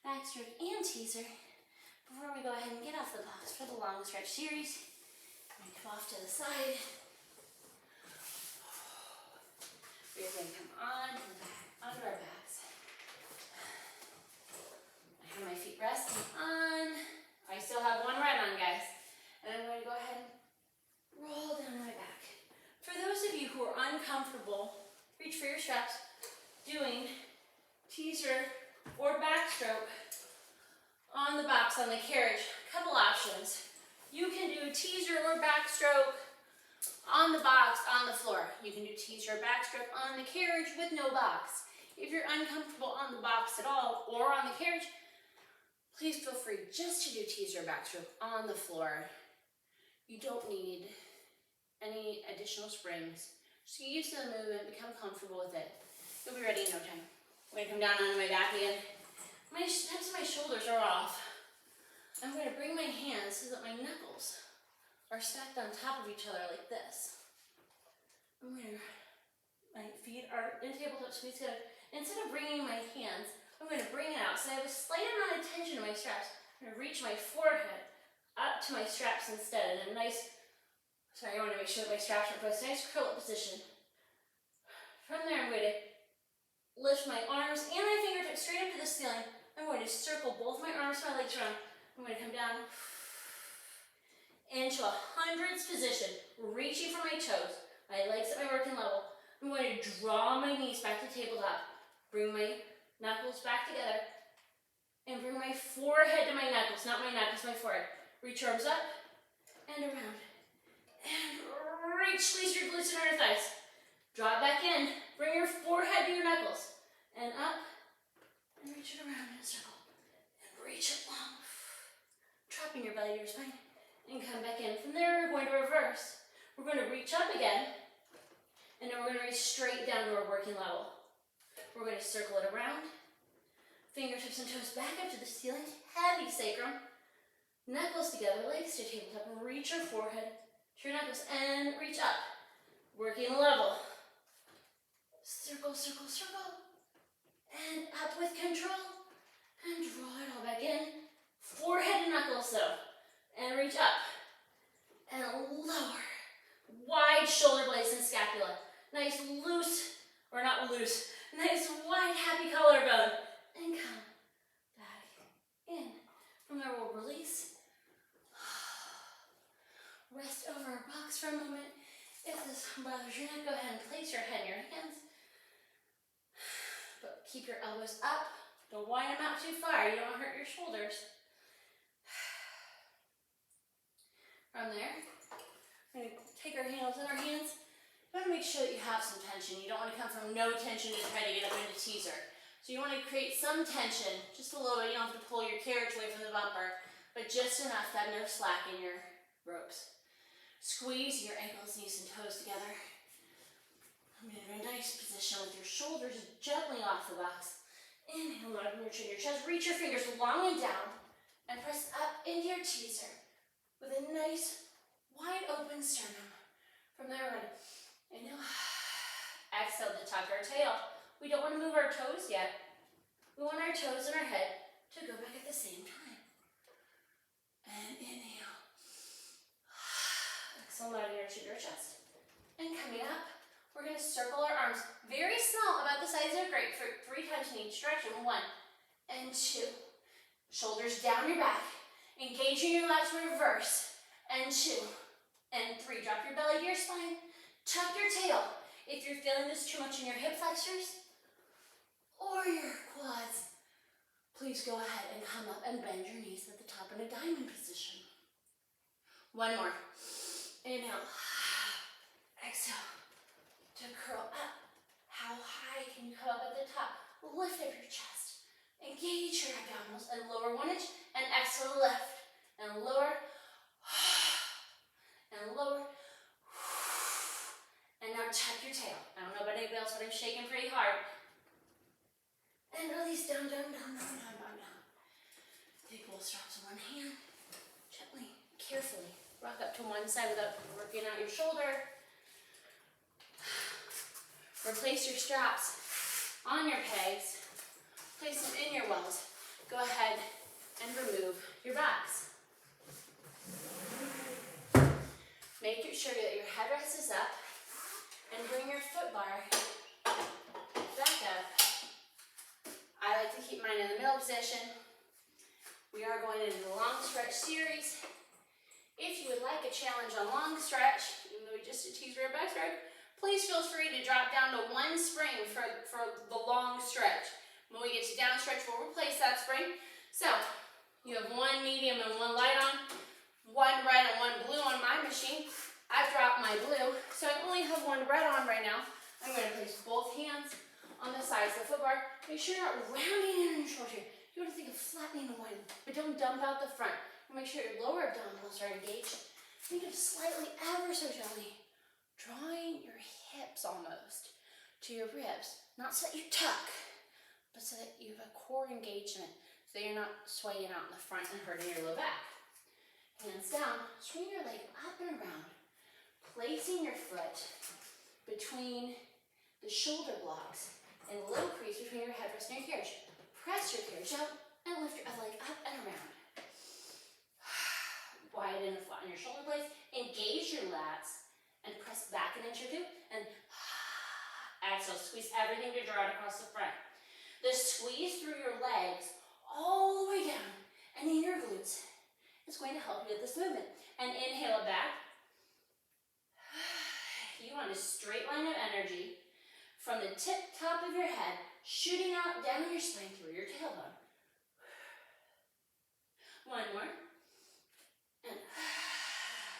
backstroke and teaser. Before we go ahead and get off the box for the long stretch series, we're going to come off to the side. We're going to come on to the back, onto our backs. I have my feet resting on. I still have one right on, guys. And I'm going to go ahead and roll down my back. For those of you who are uncomfortable, reach for your straps, doing teaser or backstroke on the box, on the carriage. Couple options. You can do teaser or backstroke on the box, on the floor. You can do teaser or backstroke on the carriage with no box. If you're uncomfortable on the box at all or on the carriage, please feel free just to do teaser or backstroke on the floor. You don't need any additional springs. Just get used to the movement, become comfortable with it. You'll be ready in no time. I'm going to come down onto my back again. My tips of my shoulders are off. I'm going to bring my hands so that my knuckles are stacked on top of each other like this. My feet are in tabletop squeeze together. Instead of bringing my hands, I'm going to bring it out. So I have a slight amount of tension in my straps. I'm going to reach my forehead up to my straps instead in a nice, I want to make sure that my straps are close. Nice curl up position. From there, I'm going to lift my arms and my fingertips straight up to the ceiling. I'm going to circle both my arms and my legs around. I'm going to come down into a hundreds position, reaching for my toes, my legs at my working level. I'm going to draw my knees back to tabletop, bring my knuckles back together, and bring my forehead to my knuckles, not my knuckles, my forehead. Reach your arms up and around. And reach, squeeze your glutes and inner thighs. Draw it around in a circle, and reach it long. Trapping your belly to your spine, and come back in. From there, we're going to reverse. We're going to reach up again, and then we're going to reach straight down to our working level. We're going to circle it around, fingertips and toes back up to the ceiling, heavy sacrum, knuckles together, legs to tabletop, and reach your forehead to your knuckles, and reach up. Working level. Circle, circle, circle, and up with control, and draw it all back in. Forehead and knuckles though, and reach up, and lower. Wide shoulder blades and scapula. Nice loose, or not loose, nice wide happy collarbone, and come back in. From there we'll release. Rest over our box for a moment. If this bothers your neck, go ahead and place your head in your hands. But keep your elbows up. Don't wind them out too far. You don't want to hurt your shoulders. From there, we're going to take our heels in our hands. You want to make sure that you have some tension. You don't want to come from no tension to try to get up into teaser. So you want to create some tension, just a little bit. You don't have to pull your carriage away from the bumper, but just enough to have no slack in your ropes. Squeeze your ankles, knees, and toes together. I'm in a nice position with your shoulders gently off the box. Inhale, nurture your chest. Reach your fingers long and down, and press up into your teaser with a nice wide open sternum. From there, we're going to inhale, exhale to tuck our tail. We don't want to move our toes yet. We want our toes and our head to go back at the same time. And inhale. Exhale, nurture your chest. And coming up, we're going to circle our arms very small, about the size of a grapefruit, 3 times in each direction. 1 and 2. Shoulders down your back. Engaging your lats, reverse. And 2 and 3. Drop your belly to your spine. Tuck your tail. If you're feeling this too much in your hip flexors or your quads, please go ahead and come up and bend your knees at the top in a diamond position. 1 more. Inhale. Exhale. To curl up. How high can you come up at the top? Lift up your chest. Engage your abdominals and lower 1 inch. And exhale, lift. And lower. And lower. And now tuck your tail. I don't know about anybody else, but I'm shaking pretty hard. And release down, down, down, down, down, down, down. Take both straps in one hand. Gently, carefully. Rock up to one side without working out your shoulder. Replace your straps on your pegs. Place them in your wells. Go ahead and remove your backs. Make sure that your headrest is up and bring your foot bar back up. I like to keep mine in the middle position. We are going into the long stretch series. If you would like a challenge on long stretch, even though we just did teaser back stretch, please feel free to drop down to 1 spring for the long stretch. When we get to down stretch, we'll replace that spring. So, you have 1 medium and 1 light on, 1 red and 1 blue on my machine. I've dropped my blue, so I only have 1 red on right now. I'm going to place both hands on the sides of the foot bar. Make sure you're not rounding in your shoulder. You want to think of flattening the widening, but don't dump out the front. Make sure your lower abdominals are engaged. Think of slightly, ever so gently, drawing your hips almost to your ribs. Not so that you tuck, but so that you have a core engagement, so you're not swaying out in the front and hurting your low back. Hands down, swing your leg up and around, placing your foot between the shoulder blocks and a little crease between your headrest and your carriage. Press your carriage out and lift your other leg up and around. Widen and flatten your shoulder blades. Engage your lats and press back an inch or 2. And exhale, squeeze everything to draw it across the front. The squeeze through your legs all the way down and in your glutes is going to help you with this movement. And inhale it back. You want a straight line of energy from the tip top of your head, shooting out down your spine through your tailbone. 1 more. And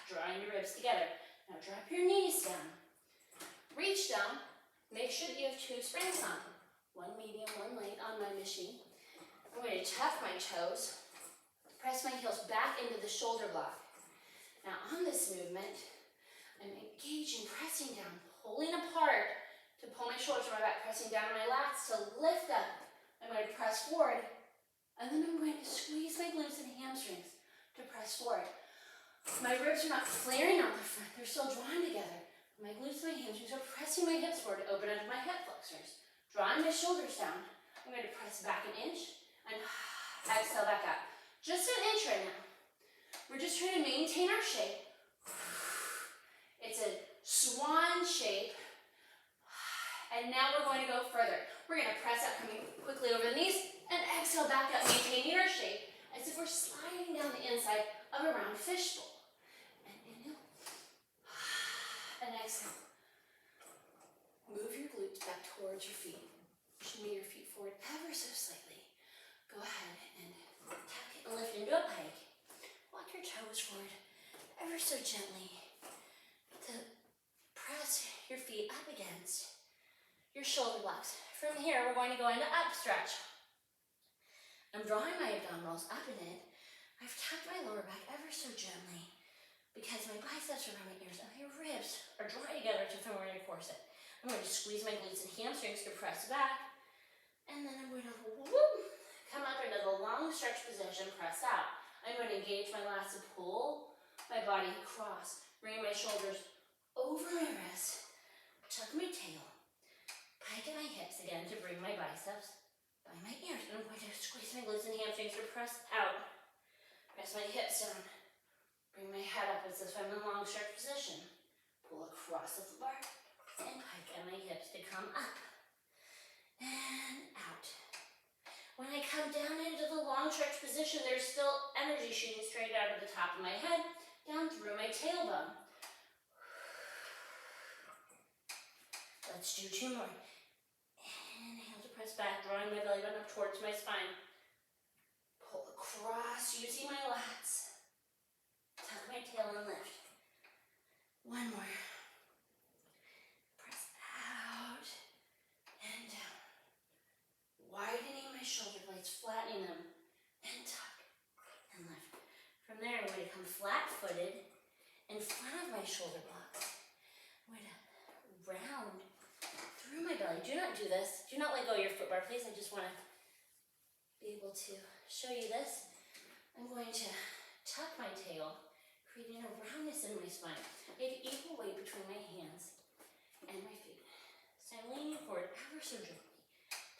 drawing your ribs together. Now drop your knees down. Reach down. Make sure that you have 2 springs on. 1 medium, 1 light on my machine. I'm going to tuck my toes, press my heels back into the shoulder block. Now on this movement, I'm engaging, pressing down, pulling apart to pull my shoulders from my back, pressing down on my lats to lift up. I'm going to press forward, and then I'm going to squeeze my glutes and hamstrings to press forward. My ribs are not flaring out the front, they're still drawn together. My glutes and my hamstrings are pressing my hips forward to open up my hip flexors. Drawing my shoulders down. I'm going to press back an inch and exhale back up. Just an inch right now. We're just trying to maintain our shape. It's a swan shape. And now we're going to go further. We're going to press up, coming quickly over the knees, and exhale back up, maintaining our shape as if we're sliding down the inside of a round fishbowl. And inhale. And exhale. Move your glutes back towards your feet. Shimmy your feet forward ever so slightly. Go ahead and tuck it and lift into a pike. Walk your toes forward ever so gently to press your feet up against your shoulder blocks. From here, we're going to go into up stretch. I'm drawing my abdominals up and in. I've tucked my lower back ever so gently because my biceps are around my ears and my ribs are drawn together to form a corset. I'm going to squeeze my glutes and hamstrings to press back. And then I'm going to come up into the long stretch position, press out. I'm going to engage my lats and pull my body across. Bring my shoulders over my wrist. Tuck my tail. Pike at my hips again to bring my biceps by my ears. And I'm going to squeeze my glutes and hamstrings to press out. Press my hips down. Bring my head up as if I'm in a long stretch position. Pull across the floor. And pike at my hips to come up. And out. When I come down into the long stretch position, there's still energy shooting straight out of the top of my head, down through my tailbone. Let's do 2 more. Inhale to press back, drawing my belly button up towards my spine. Pull across using my lats. Tuck my tail and lift. 1 more. Press out and down. Widening my shoulder blades, flattening them, and tuck and lift. From there, I'm going to come flat-footed in front of my shoulder blocks. I'm going to round through my belly. Do not do this. Do not let go of your foot bar, please. I just want to be able to show you this. I'm going to tuck my tail, creating a roundness in my spine. I have equal weight between my hands and my feet. So I'm leaning forward ever so gently,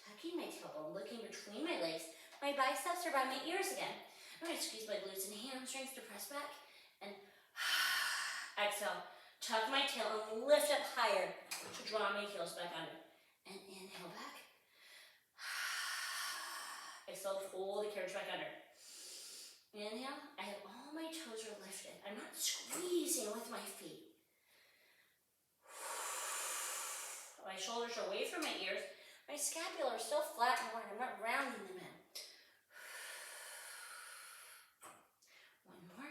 tucking my tailbone, looking between my legs. My biceps are by my ears again. I'm going to squeeze my glutes and hamstrings to press back and exhale. Tuck my tail and lift up higher to draw my heels back under. And inhale back. Exhale, pull the carriage back under. Inhale, I have all my toes are lifted. I'm not squeezing with my feet. My shoulders are away from my ears. My scapula are still flat and wide. I'm not rounding them in. 1 more.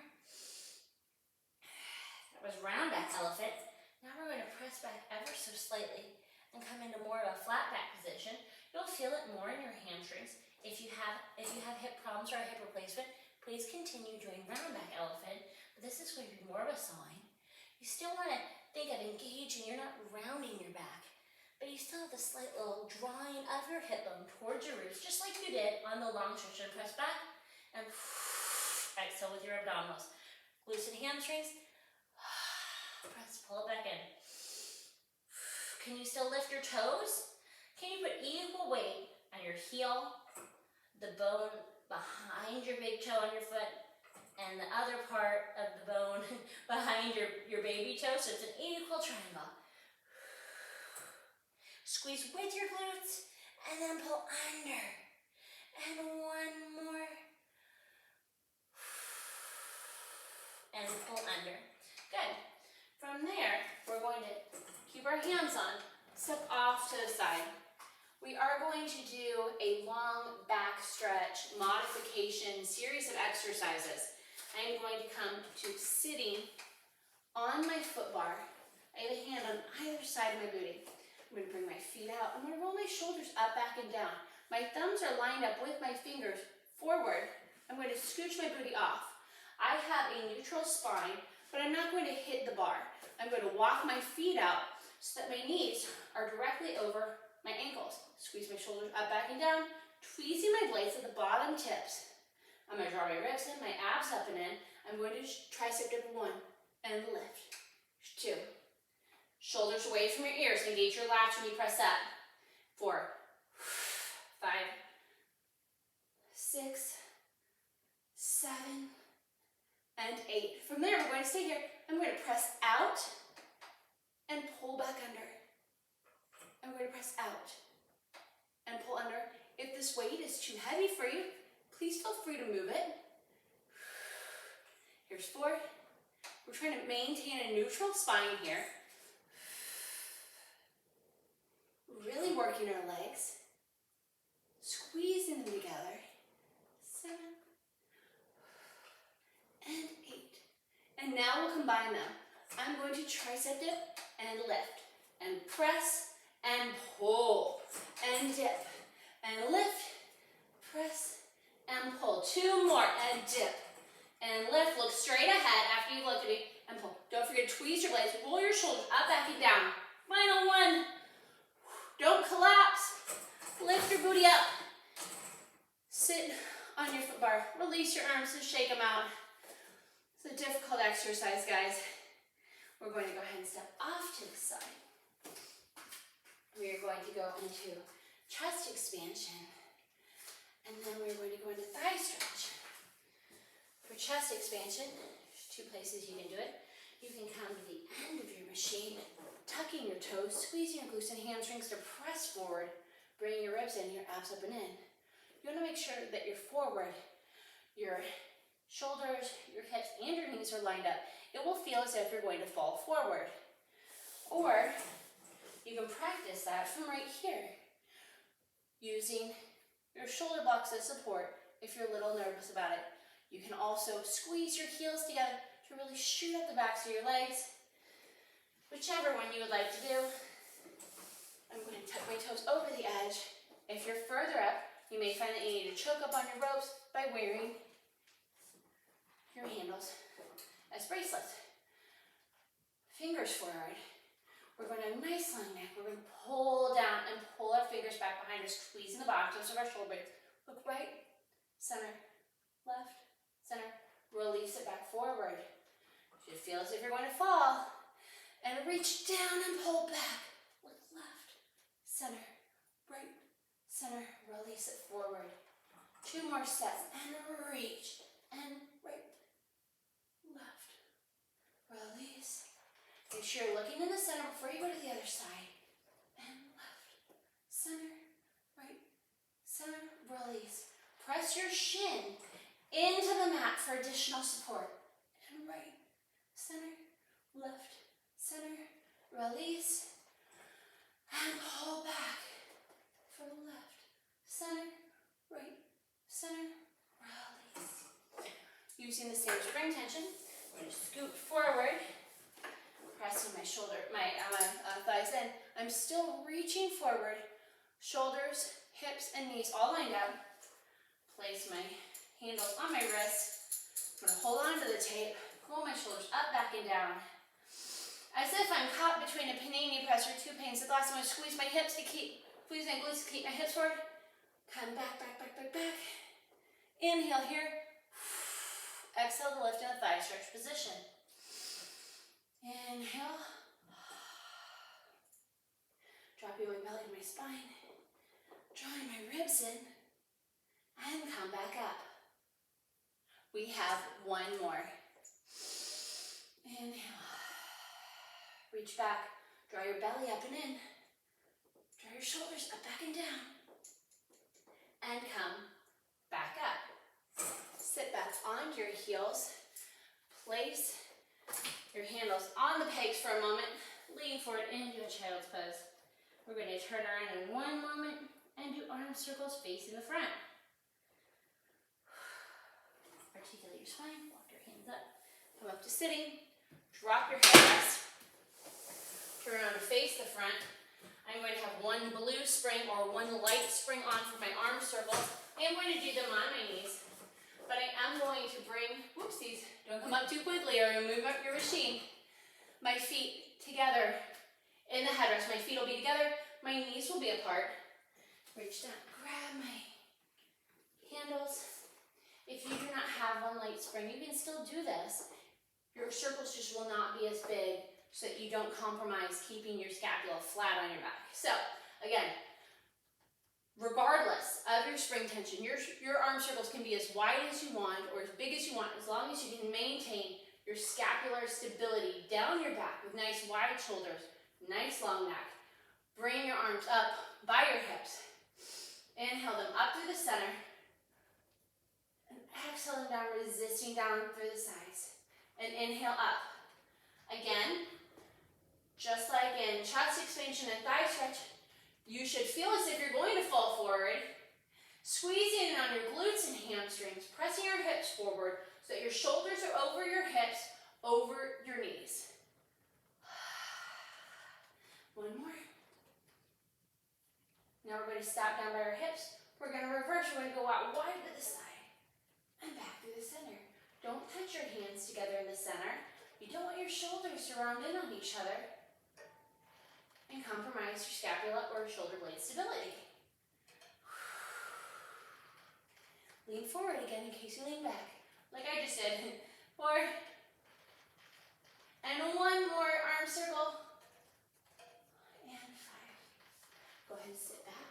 That was round back elephant. Now we're going to press back ever so slightly and come into more of a flat back position. You'll feel it more in your hamstrings. If you have hip problems or a hip replacement, please continue doing round back elephant. But this is going to be more of a sawing. You still want to think of engaging. You're not rounding your back, but you still have the slight little drawing of your hip bone towards your ribs, just like you did on the long stretch. And press back and exhale with your abdominals. Glutes and hamstrings. Press, pull it back in. Can you still lift your toes? Can you put equal weight on your heel, the bone behind your big toe on your foot, and the other part of the bone behind your baby toe, so it's an equal triangle. Squeeze with your glutes, and then pull under. And 1 more. And pull under. Good. From there, we're going to keep our hands on, step off to the side. We are going to do a long back stretch modification series of exercises. I am going to come to sitting on my foot bar. I have a hand on either side of my booty. I'm going to bring my feet out. I'm going to roll my shoulders up, back, and down. My thumbs are lined up with my fingers forward. I'm going to scooch my booty off. I have a neutral spine, but I'm not going to hit the bar. I'm going to walk my feet out so that my knees are directly over my ankles. Squeeze my shoulders up, back, and down, tweezing my blades at the bottom tips. I'm going to draw my ribs in, my abs up and in. I'm going to tricep dip 1 and lift. 2. Shoulders away from your ears. Engage your lats when you press up. 4, 5, 6, 7, and 8. From there, we're going to stay here. I'm going to press out and pull back under. I'm going to press out and pull under. If this weight is too heavy for you, please feel free to move it. Here's 4. We're trying to maintain a neutral spine here. Really working our legs. Squeezing them together. 7 and 8. And now we'll combine them. I'm going to tricep dip and lift. And press and pull. And dip. And lift. Press and pull. 2 more. And dip. And lift. Look straight ahead after you've lifted me. And pull. Don't forget to tweeze your legs. Roll your shoulders up, back, and down. Final 1. Don't collapse. Lift your booty up. Sit on your foot bar. Release your arms and shake them out. It's a difficult exercise, guys. We're going to go ahead and step off to the side. We are going to go into chest expansion. And then we're going to go into thigh stretch. For chest expansion, there's 2 places you can do it. You can come to the end of your machine, tucking your toes, squeezing your glutes and hamstrings to press forward, bring your ribs in, your abs up and in. You want to make sure that you're forward, your shoulders, your hips, and your knees are lined up. It will feel as if you're going to fall forward. Or you can practice that from right here, using your shoulder blocks as support if you're a little nervous about it. You can also squeeze your heels together to really shoot up the backs of your legs. Whichever one you would like to do. I'm going to tuck my toes over the edge. If you're further up, you may find that you need to choke up on your ropes by wearing your handles as bracelets. Fingers forward. We're going to have a nice long neck. We're going to pull down and pull our fingers back behind us, squeezing the bottoms of our shoulder blades. Look right, center, left, center. Release it back forward. You should feel as if you're going to fall. And reach down and pull back. Look left, center, right, center. Release it forward. 2 more sets. And reach. And right, left. Release. Make sure you're looking in the center before you go to the other side. And left, center, right, center. Release. Press your shin into the mat for additional support. And right, center, left, center, release, and pull back for left, center, right, center, release. Using the same spring tension, I'm going to scoot forward, pressing my thighs in. I'm still reaching forward, shoulders, hips, and knees all lined up. Place my handles on my wrists. I'm going to hold on to the tape, pull my shoulders up, back, and down. As if I'm caught between a panini press or 2 panes of glass. I'm going to squeeze my hips to squeeze my glutes to keep my hips forward. Come back, back, back, back, back. Inhale here. Exhale to lift in a thigh stretch position. Inhale. Dropping my belly to my spine. Drawing my ribs in. And come back up. We have 1 more. Inhale. Reach back, draw your belly up and in. Draw your shoulders up, back, and down. And come back up. Sit back onto your heels. Place your handles on the pegs for a moment. Lean forward into a child's pose. We're going to turn around in 1 moment and do arm circles facing the front. Articulate your spine, walk your hands up. Come up to sitting. Drop your head rest. Turn around to face the front. I'm going to have 1 one blue spring or one light spring on for my arm circles. I am going to do them on my knees, but I am going to bring, whoopsies, don't come up too quickly or you'll move up your machine. My feet together in the headrest. My feet will be together, my knees will be apart. Reach down, grab my handles. If you do not have one light spring, you can still do this. Your circles just will not be as big so that you don't compromise keeping your scapula flat on your back. So, again, regardless of your spring tension, your arm circles can be as wide as you want or as big as you want, as long as you can maintain your scapular stability down your back with nice wide shoulders, nice long neck. Bring your arms up by your hips. Inhale them up through the center. And exhale them down, resisting down through the sides. And inhale up. Again, just like in chest expansion and thigh stretch, you should feel as if you're going to fall forward. Squeezing in on your glutes and hamstrings, pressing your hips forward so that your shoulders are over your hips, over your knees. One more. Now we're going to stop down by our hips. We're going to reverse. We're going to go out wide to the side and back through the center. Don't touch your hands together in the center. You don't want your shoulders to round in on each other and compromise your scapula or shoulder blade stability. Lean forward again in case you lean back, like I just did. 4, and one more arm circle, and 5. Go ahead and sit back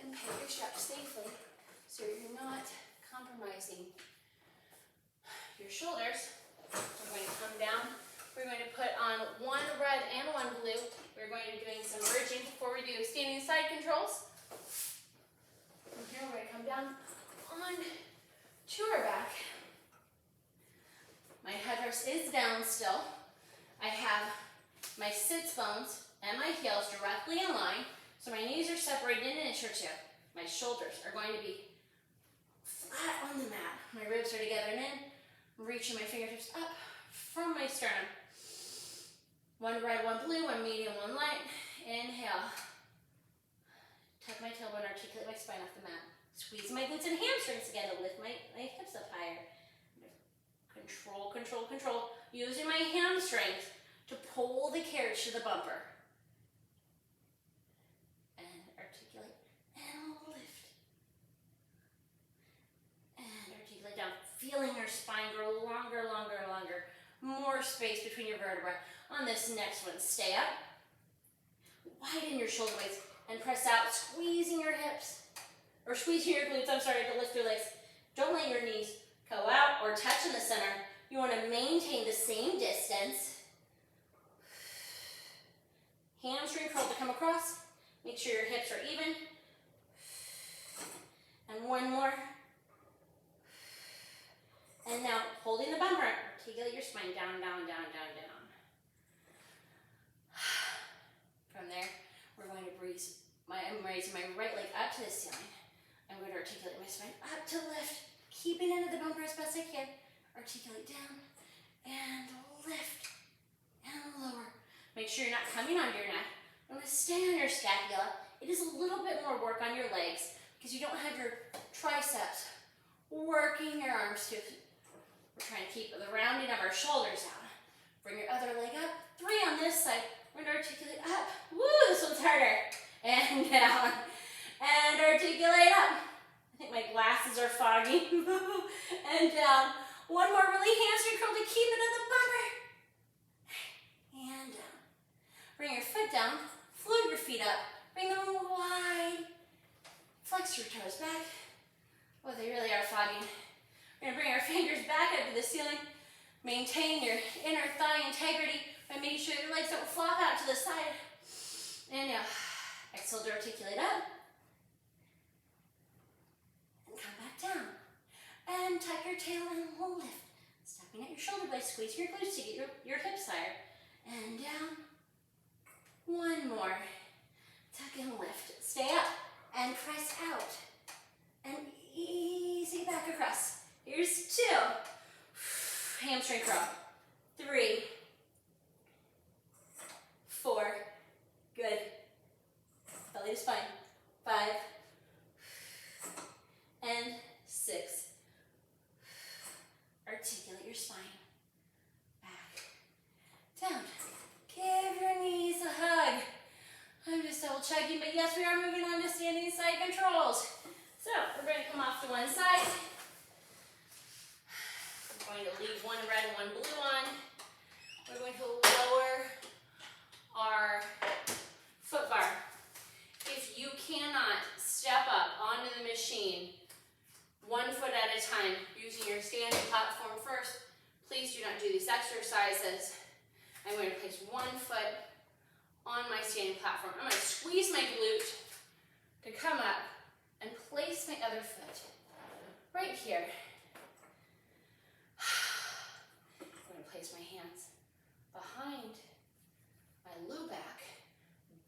and peg your stretch safely so you're not compromising your shoulders. We're going to come down. We're going to put on one red and one blue. We're going to be doing some bridging before we do standing side controls. From here, we're going to come down on to our back. My headrest is down still. I have my sits bones and my heels directly in line, so my knees are separated an inch or two. My shoulders are going to be flat on the mat. My ribs are together and in. I'm reaching my fingertips up from my sternum. One red, one blue, one medium, one light. Inhale. Tuck my tailbone, articulate my spine off the mat. Squeeze my glutes and hamstrings again to lift my hips up higher. Control, control, control. Using my hamstrings to pull the carriage to the bumper. And articulate and lift. And articulate down. Feeling your spine grow longer, longer, longer. More space between your vertebrae. On this next one, stay up. Widen your shoulder blades and press out, squeezing your hips. Or squeezing your glutes, to lift your legs. Don't let your knees go out or touch in the center. You want to maintain the same distance. Hamstring curl to come across. Make sure your hips are even. And one more. And now, holding the bumper, articulate your spine down, down, down, down, down. From there, we're going to breeze. I'm raising my right leg up to the ceiling. I'm going to articulate my spine up to lift, keeping into the bumper as best I can. Articulate down and lift and lower. Make sure you're not coming onto your neck. I'm going to stay on your scapula. It is a little bit more work on your legs because you don't have your triceps working your arms too. We're trying to keep the rounding of our shoulders out. Bring your other leg up. 3 on this side. We're going to articulate up. Woo, this one's harder. And down. And articulate up. I think my glasses are foggy. And down. One more really hamstring curl to keep it in the bumper. And down. Bring your foot down. Float your feet up. Bring them wide. Flex your toes back. Oh, they really are foggy. We're going to bring our fingers back up to the ceiling. Maintain your inner thigh integrity by making sure your legs don't flop out to the side. And now, exhale to articulate up. And come back down. And tuck your tail and lift. Stepping at your shoulder blades, squeezing your glutes to get your hips higher. And down. One more. Tuck and lift. Stay up and press out. And easy back across. Here's 2. Hamstring curl. 3. 4. Good. belly to spine. 5 and 6. Articulate your spine. Back, down. Give your knees a hug. I'm just double checking, but yes, we are moving on to standing side controls. So we're going to come off to one side. We're going to leave one red and one blue on. We're going to lower our foot bar. If you cannot step up onto the machine 1 foot at a time using your standing platform first, please do not do these exercises. I'm going to place 1 foot on my standing platform. I'm going to squeeze my glute to come up and place my other foot right here. I'm going to place my hands behind my low back,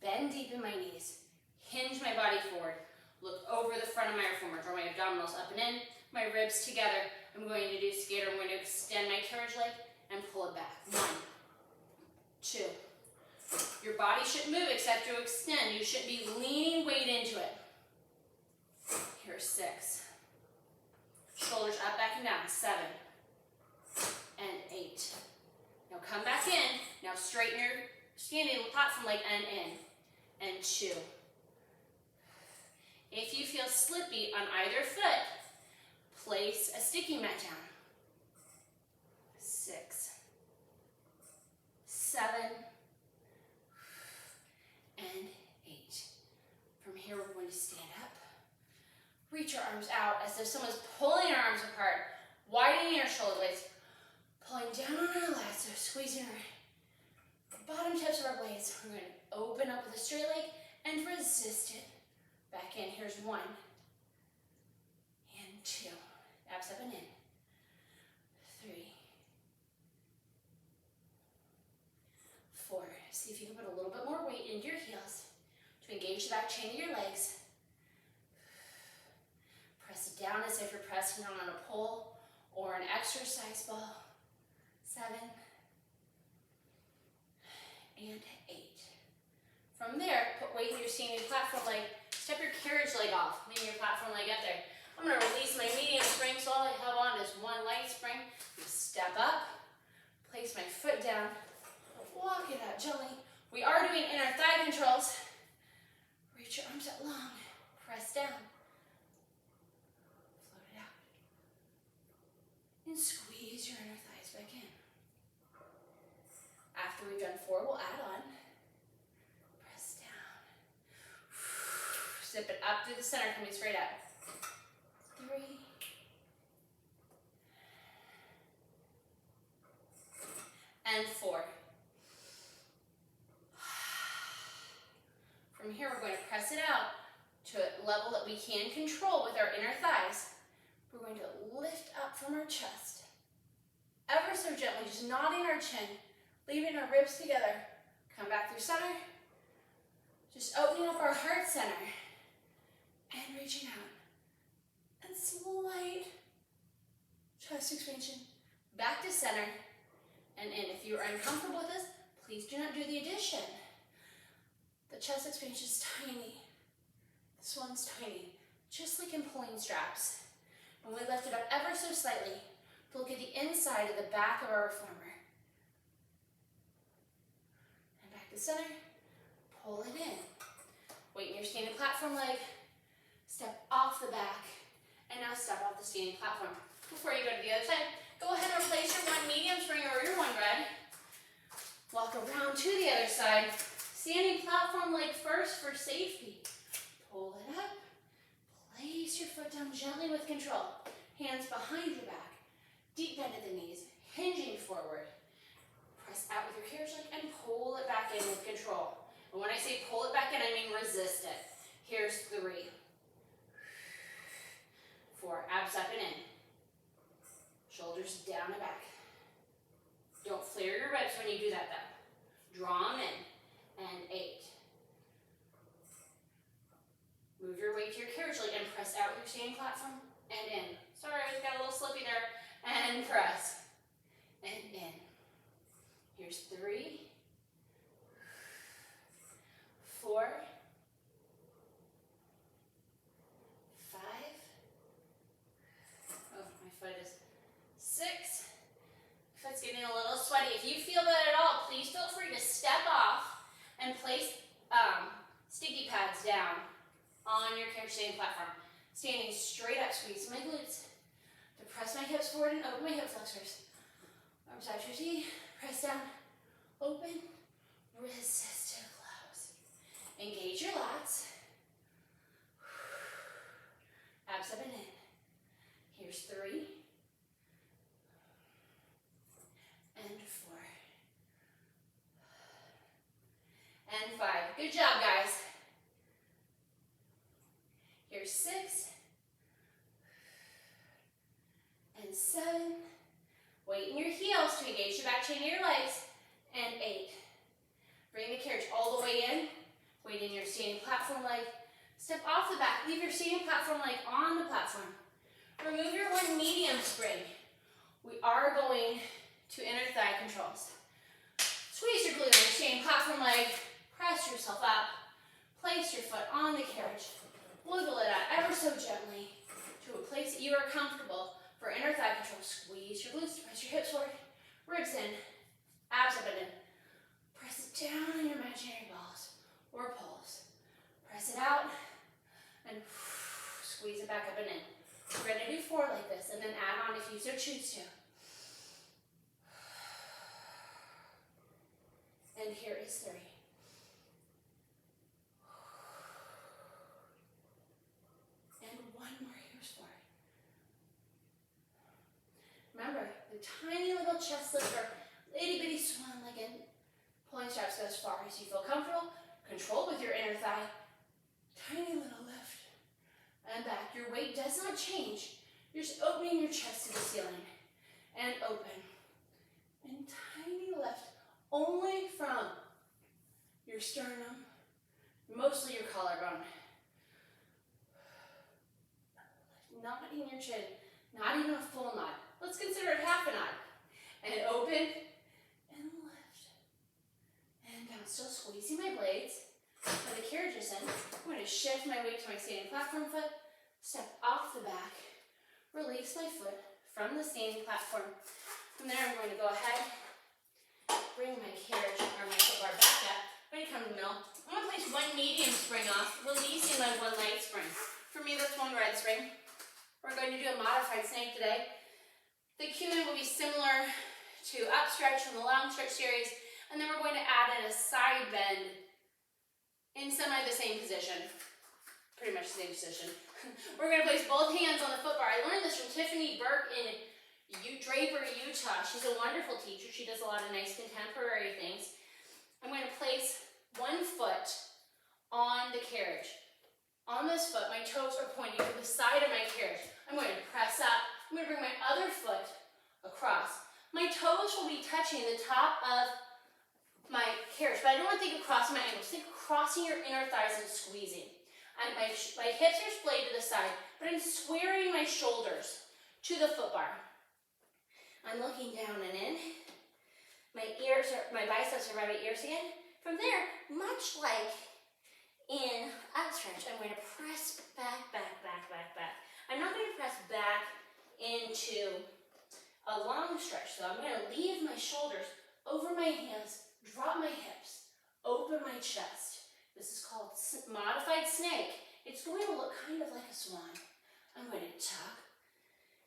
bend deep in my knees, hinge my body forward, look over the front of my reformer, draw my abdominals up and in, my ribs together. I'm going to do skater. I'm going to extend my carriage leg and pull it back. 1, 2. Your body shouldn't move except to extend. You shouldn't be leaning weight into it. Here's 6. Shoulders up, back, and down. 7 and 8. Now come back in. Now straighten your standing platform leg and in. And 2. If you feel slippy on either foot, place a sticky mat down. 6, 7, and 8. From here, we're going to stand up. Reach your arms out as if someone's pulling your arms apart, widening your shoulder blades, pulling down on our lats, so squeezing our bottom tips of our blades. We're going to open up with a straight leg and resist it. Back in. Here's 1 and 2. Abs up and in. 3, 4. See if you can put a little bit more weight into your heels to engage the back chain of your legs. Press it down as if you're pressing down on a pole or an exercise ball. 7 and 8. From there, put weight in your standing platform leg. Step your carriage leg off, lean your platform leg up there. I'm going to release my medium spring, so all I have on is 1 light spring. Step up, place my foot down, walk it out gently. We are doing inner thigh controls. Reach your arms out long, press down, float it out, and squeeze your inner thighs back in. After we've done 4, we'll add on. Zip it up through the center, coming straight up. 3. And 4. From here, we're going to press it out to a level that we can control with our inner thighs. We're going to lift up from our chest. Ever so gently, just nodding our chin, leaving our ribs together. Come back through center. Just opening up our heart center. And reaching out. And slight chest expansion. Back to center. And in. If you are uncomfortable with this, please do not do the addition. The chest expansion is tiny. This one's tiny. Just like in pulling straps. When we lift it up ever so slightly, to look at the inside of the back of our reformer. And back to center. Pull it in. Weight in your standing platform leg. Step off the back, and now step off the standing platform. Before you go to the other side, go ahead and replace your 1 medium spring or your 1 red. Walk around to the other side. Standing platform leg first for safety. Pull it up. Place your foot down gently with control. Hands behind your back. Deep bend at the knees, hinging forward. Press out with your carriage leg and pull it back in with control. And when I say pull it back in, I mean resist it. Here's 3. 4, abs up and in. Shoulders down and back. Don't flare your ribs when you do that though. Draw them in. And 8. Move your weight to your carriage leg and press out with your standing platform and in. Sorry, I just got a little slippy there. And press. And in. Here's 3, 4, on your carriage standing platform. Standing straight up, squeeze my glutes. To press my hips forward and open my hip flexors. Arms out to your knee, press down, open, resist to close. Engage your lats. Abs up and in. Here's 3. And 4. And 5. Good job, guys. Here's 6. And 7. Weight in your heels to engage the back chain of your legs. And 8. Bring the carriage all the way in. Weight in your standing platform leg. Step off the back. Leave your standing platform leg on the platform. Remove your one medium spring. We are going to inner thigh controls. Squeeze your glute on your standing platform leg. Press yourself up. Place your foot on the carriage. Wiggle it out ever so gently to a place that you are comfortable for inner thigh control. Squeeze your glutes. Press your hips forward. Ribs in. Abs up and in. Press it down on your imaginary balls or poles. Press it out and squeeze it back up and in. We're going to do 4 like this and then add on if you so choose to. And here is 3. And 1 more, here's 4. Remember, the tiny little chest lift or itty bitty swan leg in. Pulling straps go as far as you feel comfortable. Control with your inner thigh. Tiny little lift. And back. Your weight does not change. You're just opening your chest to the ceiling. And open. And tiny lift. Only from your sternum. Mostly your collarbone. Not in your chin. Not even a full knot. Let's consider it half a knot. And open. And lift. And down. Still squeezing my blades. When the carriage is in, I'm going to shift my weight to my standing platform foot, step off the back, release my foot from the standing platform. From there, I'm going to go ahead, bring my carriage or my foot bar back up. I'm going to come to the middle. I'm going to place 1 medium spring off, releasing my 1 light spring. For me, that's 1 red spring. We're going to do a modified snake today. The cueing will be similar to up stretch from the long stretch series, and then we're going to add in a side bend in semi the same position, pretty much the same position. We're going to place both hands on the foot bar. I learned this from Tiffany Burke in Draper, Utah. She's a wonderful teacher. She does a lot of nice contemporary things. I'm going to place 1 foot on the carriage. On this foot, my toes are pointing to the side of my carriage. I'm going to press up. I'm going to bring my other foot across. My toes will be touching the top of my carriage, but I don't want to think of crossing my ankles. Think of crossing your inner thighs and squeezing. And my hips are splayed to the side, but I'm squaring my shoulders to the foot bar. I'm looking down and in. My biceps are right by ears again. From there, much like in up stretch, I'm going to press back, back, back, back, back. I'm not going to press back into a long stretch, so I'm going to leave my shoulders over my hands. Drop my hips, open my chest. This is called modified snake. It's going to look kind of like a swan. I'm going to tuck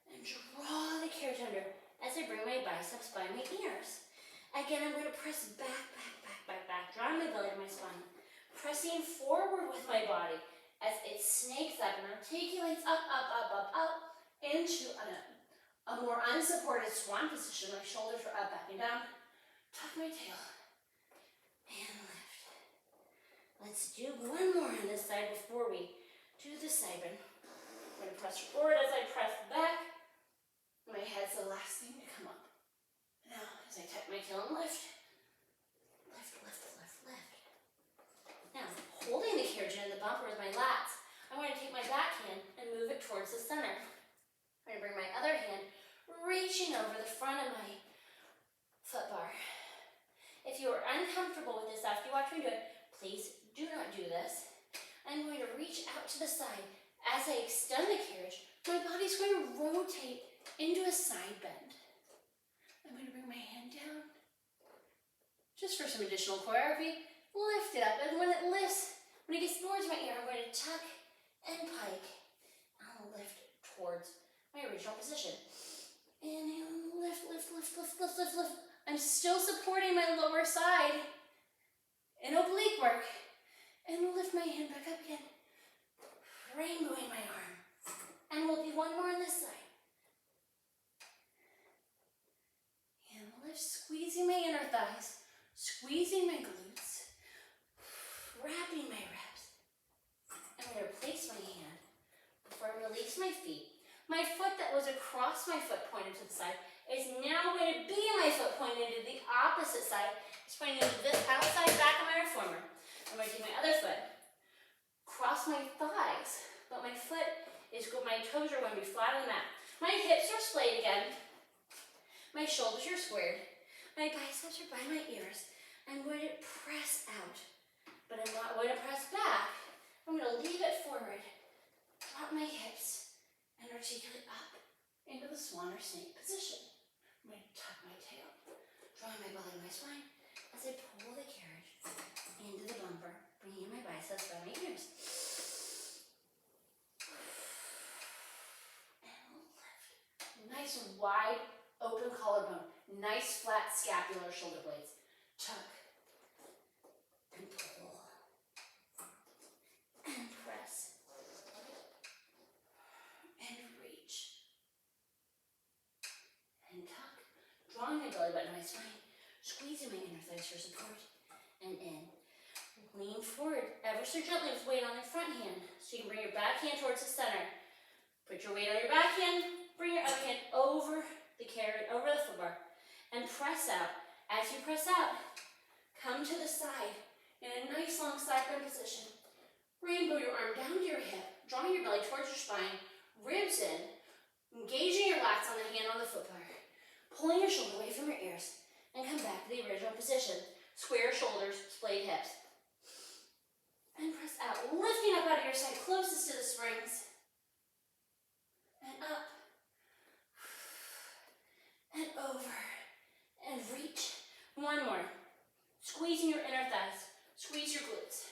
and draw the carriage under as I bring my biceps by my ears. Again, I'm going to press back, back, back, back, back, drawing my belly to my spine. Pressing forward with my body as it snakes up and articulates up, up, up, up, up into a more unsupported swan position. My shoulders are up, back and down. Tuck my tail. And lift. Let's do 1 more on this side before we do the side bend. I'm going to press forward as I press back. My head's the last thing to come up. Now, as I tuck my tail and lift. Lift, lift, lift, lift. Now, holding the carriage in the bumper with my lats, I'm going to take my back hand and move it towards the center. I'm going to bring my other hand reaching over the front of my foot bar. If you are uncomfortable with this after you watch me do it, please do not do this. I'm going to reach out to the side. As I extend the carriage, my body's going to rotate into a side bend. I'm going to bring my hand down. Just for some additional choreography, lift it up. And when it lifts, when it gets towards my ear, I'm going to tuck original position. Inhale, lift, lift, lift, lift, lift, lift, lift. I'm still supporting my lower side in oblique work. And lift my hand back up again. Rainbowing my arm. And we'll do one more on this side. And lift, squeezing my inner thighs, squeezing my glutes, wrapping my reps. I'm going to place my hand before I release my feet. My foot that was across my foot pointed to the side is now going to be my foot pointed to the opposite side. It's pointing to this outside back of my reformer. I'm going to do my other foot. Cross my thighs, but my toes are going to be flat on the mat. My hips are splayed again. My shoulders are squared. My biceps are by my ears. I'm going to press out, but I'm not going to press back. I'm going to leave it forward, drop my hips, and articulate up into the swan or snake position. I'm going to tuck my tail, drawing my belly to my spine as I pull the carriage into the bumper, bringing my biceps by my ears. And lift. Nice wide open collarbone. Nice flat scapular shoulder blades. Tuck and pull and press and reach and tuck. Drawing my belly button to my spine. Squeezing my inner thighs for support and in. Lean forward ever so gently with weight on your front hand. So you can bring your back hand towards the center. Put your weight on your back hand. Bring your other hand over the carrot, over the footbar. And press out. As you press out, come to the side in a nice long side bend position. Rainbow your arm down to your hip. Drawing your belly towards your spine. Ribs in. Engaging your lats on the hand on the footbar. Pulling your shoulder away from your ears. And come back to the original position. Square shoulders, splayed hips. And press out, lifting up out of your side, closest to the springs. And up. And over. And reach. One more. Squeezing your inner thighs. Squeeze your glutes.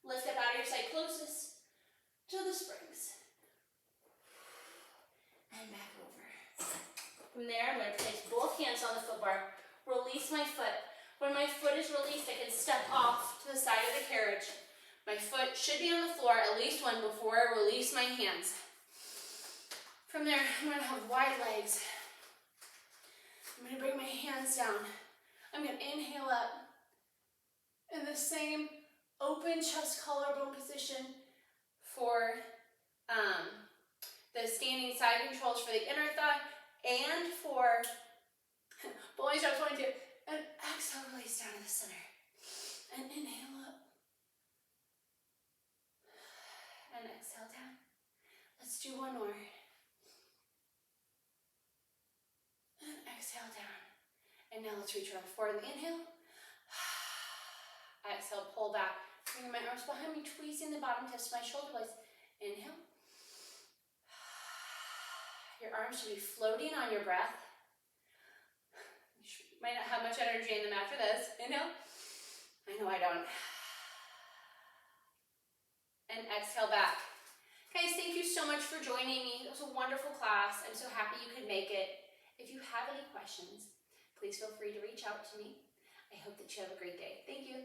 Lift up out of your side, closest to the springs. And back over. From there, I'm going to place both hands on the footbar. Release my foot. When my foot is released, I can step off to the side of the carriage. My foot should be on the floor, at least one, before I release my hands. From there, I'm going to have wide legs. I'm going to bring my hands down. I'm going to inhale up in the same open chest collarbone position for the standing side controls for the inner thigh and for bowling straps 1 and 2. And exhale, release down to the center. And inhale up. And exhale down. Let's do one more. And exhale down. And now let's reach our arms forward in the inhale. Exhale, pull back. Bring my arms behind me, tweezing the bottom tips of my shoulder blades. Inhale. Your arms should be floating on your breath. You might not have much energy in them after this. Inhale. I know I don't. And exhale back. Guys, thank you so much for joining me. It was a wonderful class. I'm so happy you could make it. If you have any questions, please feel free to reach out to me. I hope that you have a great day. Thank you.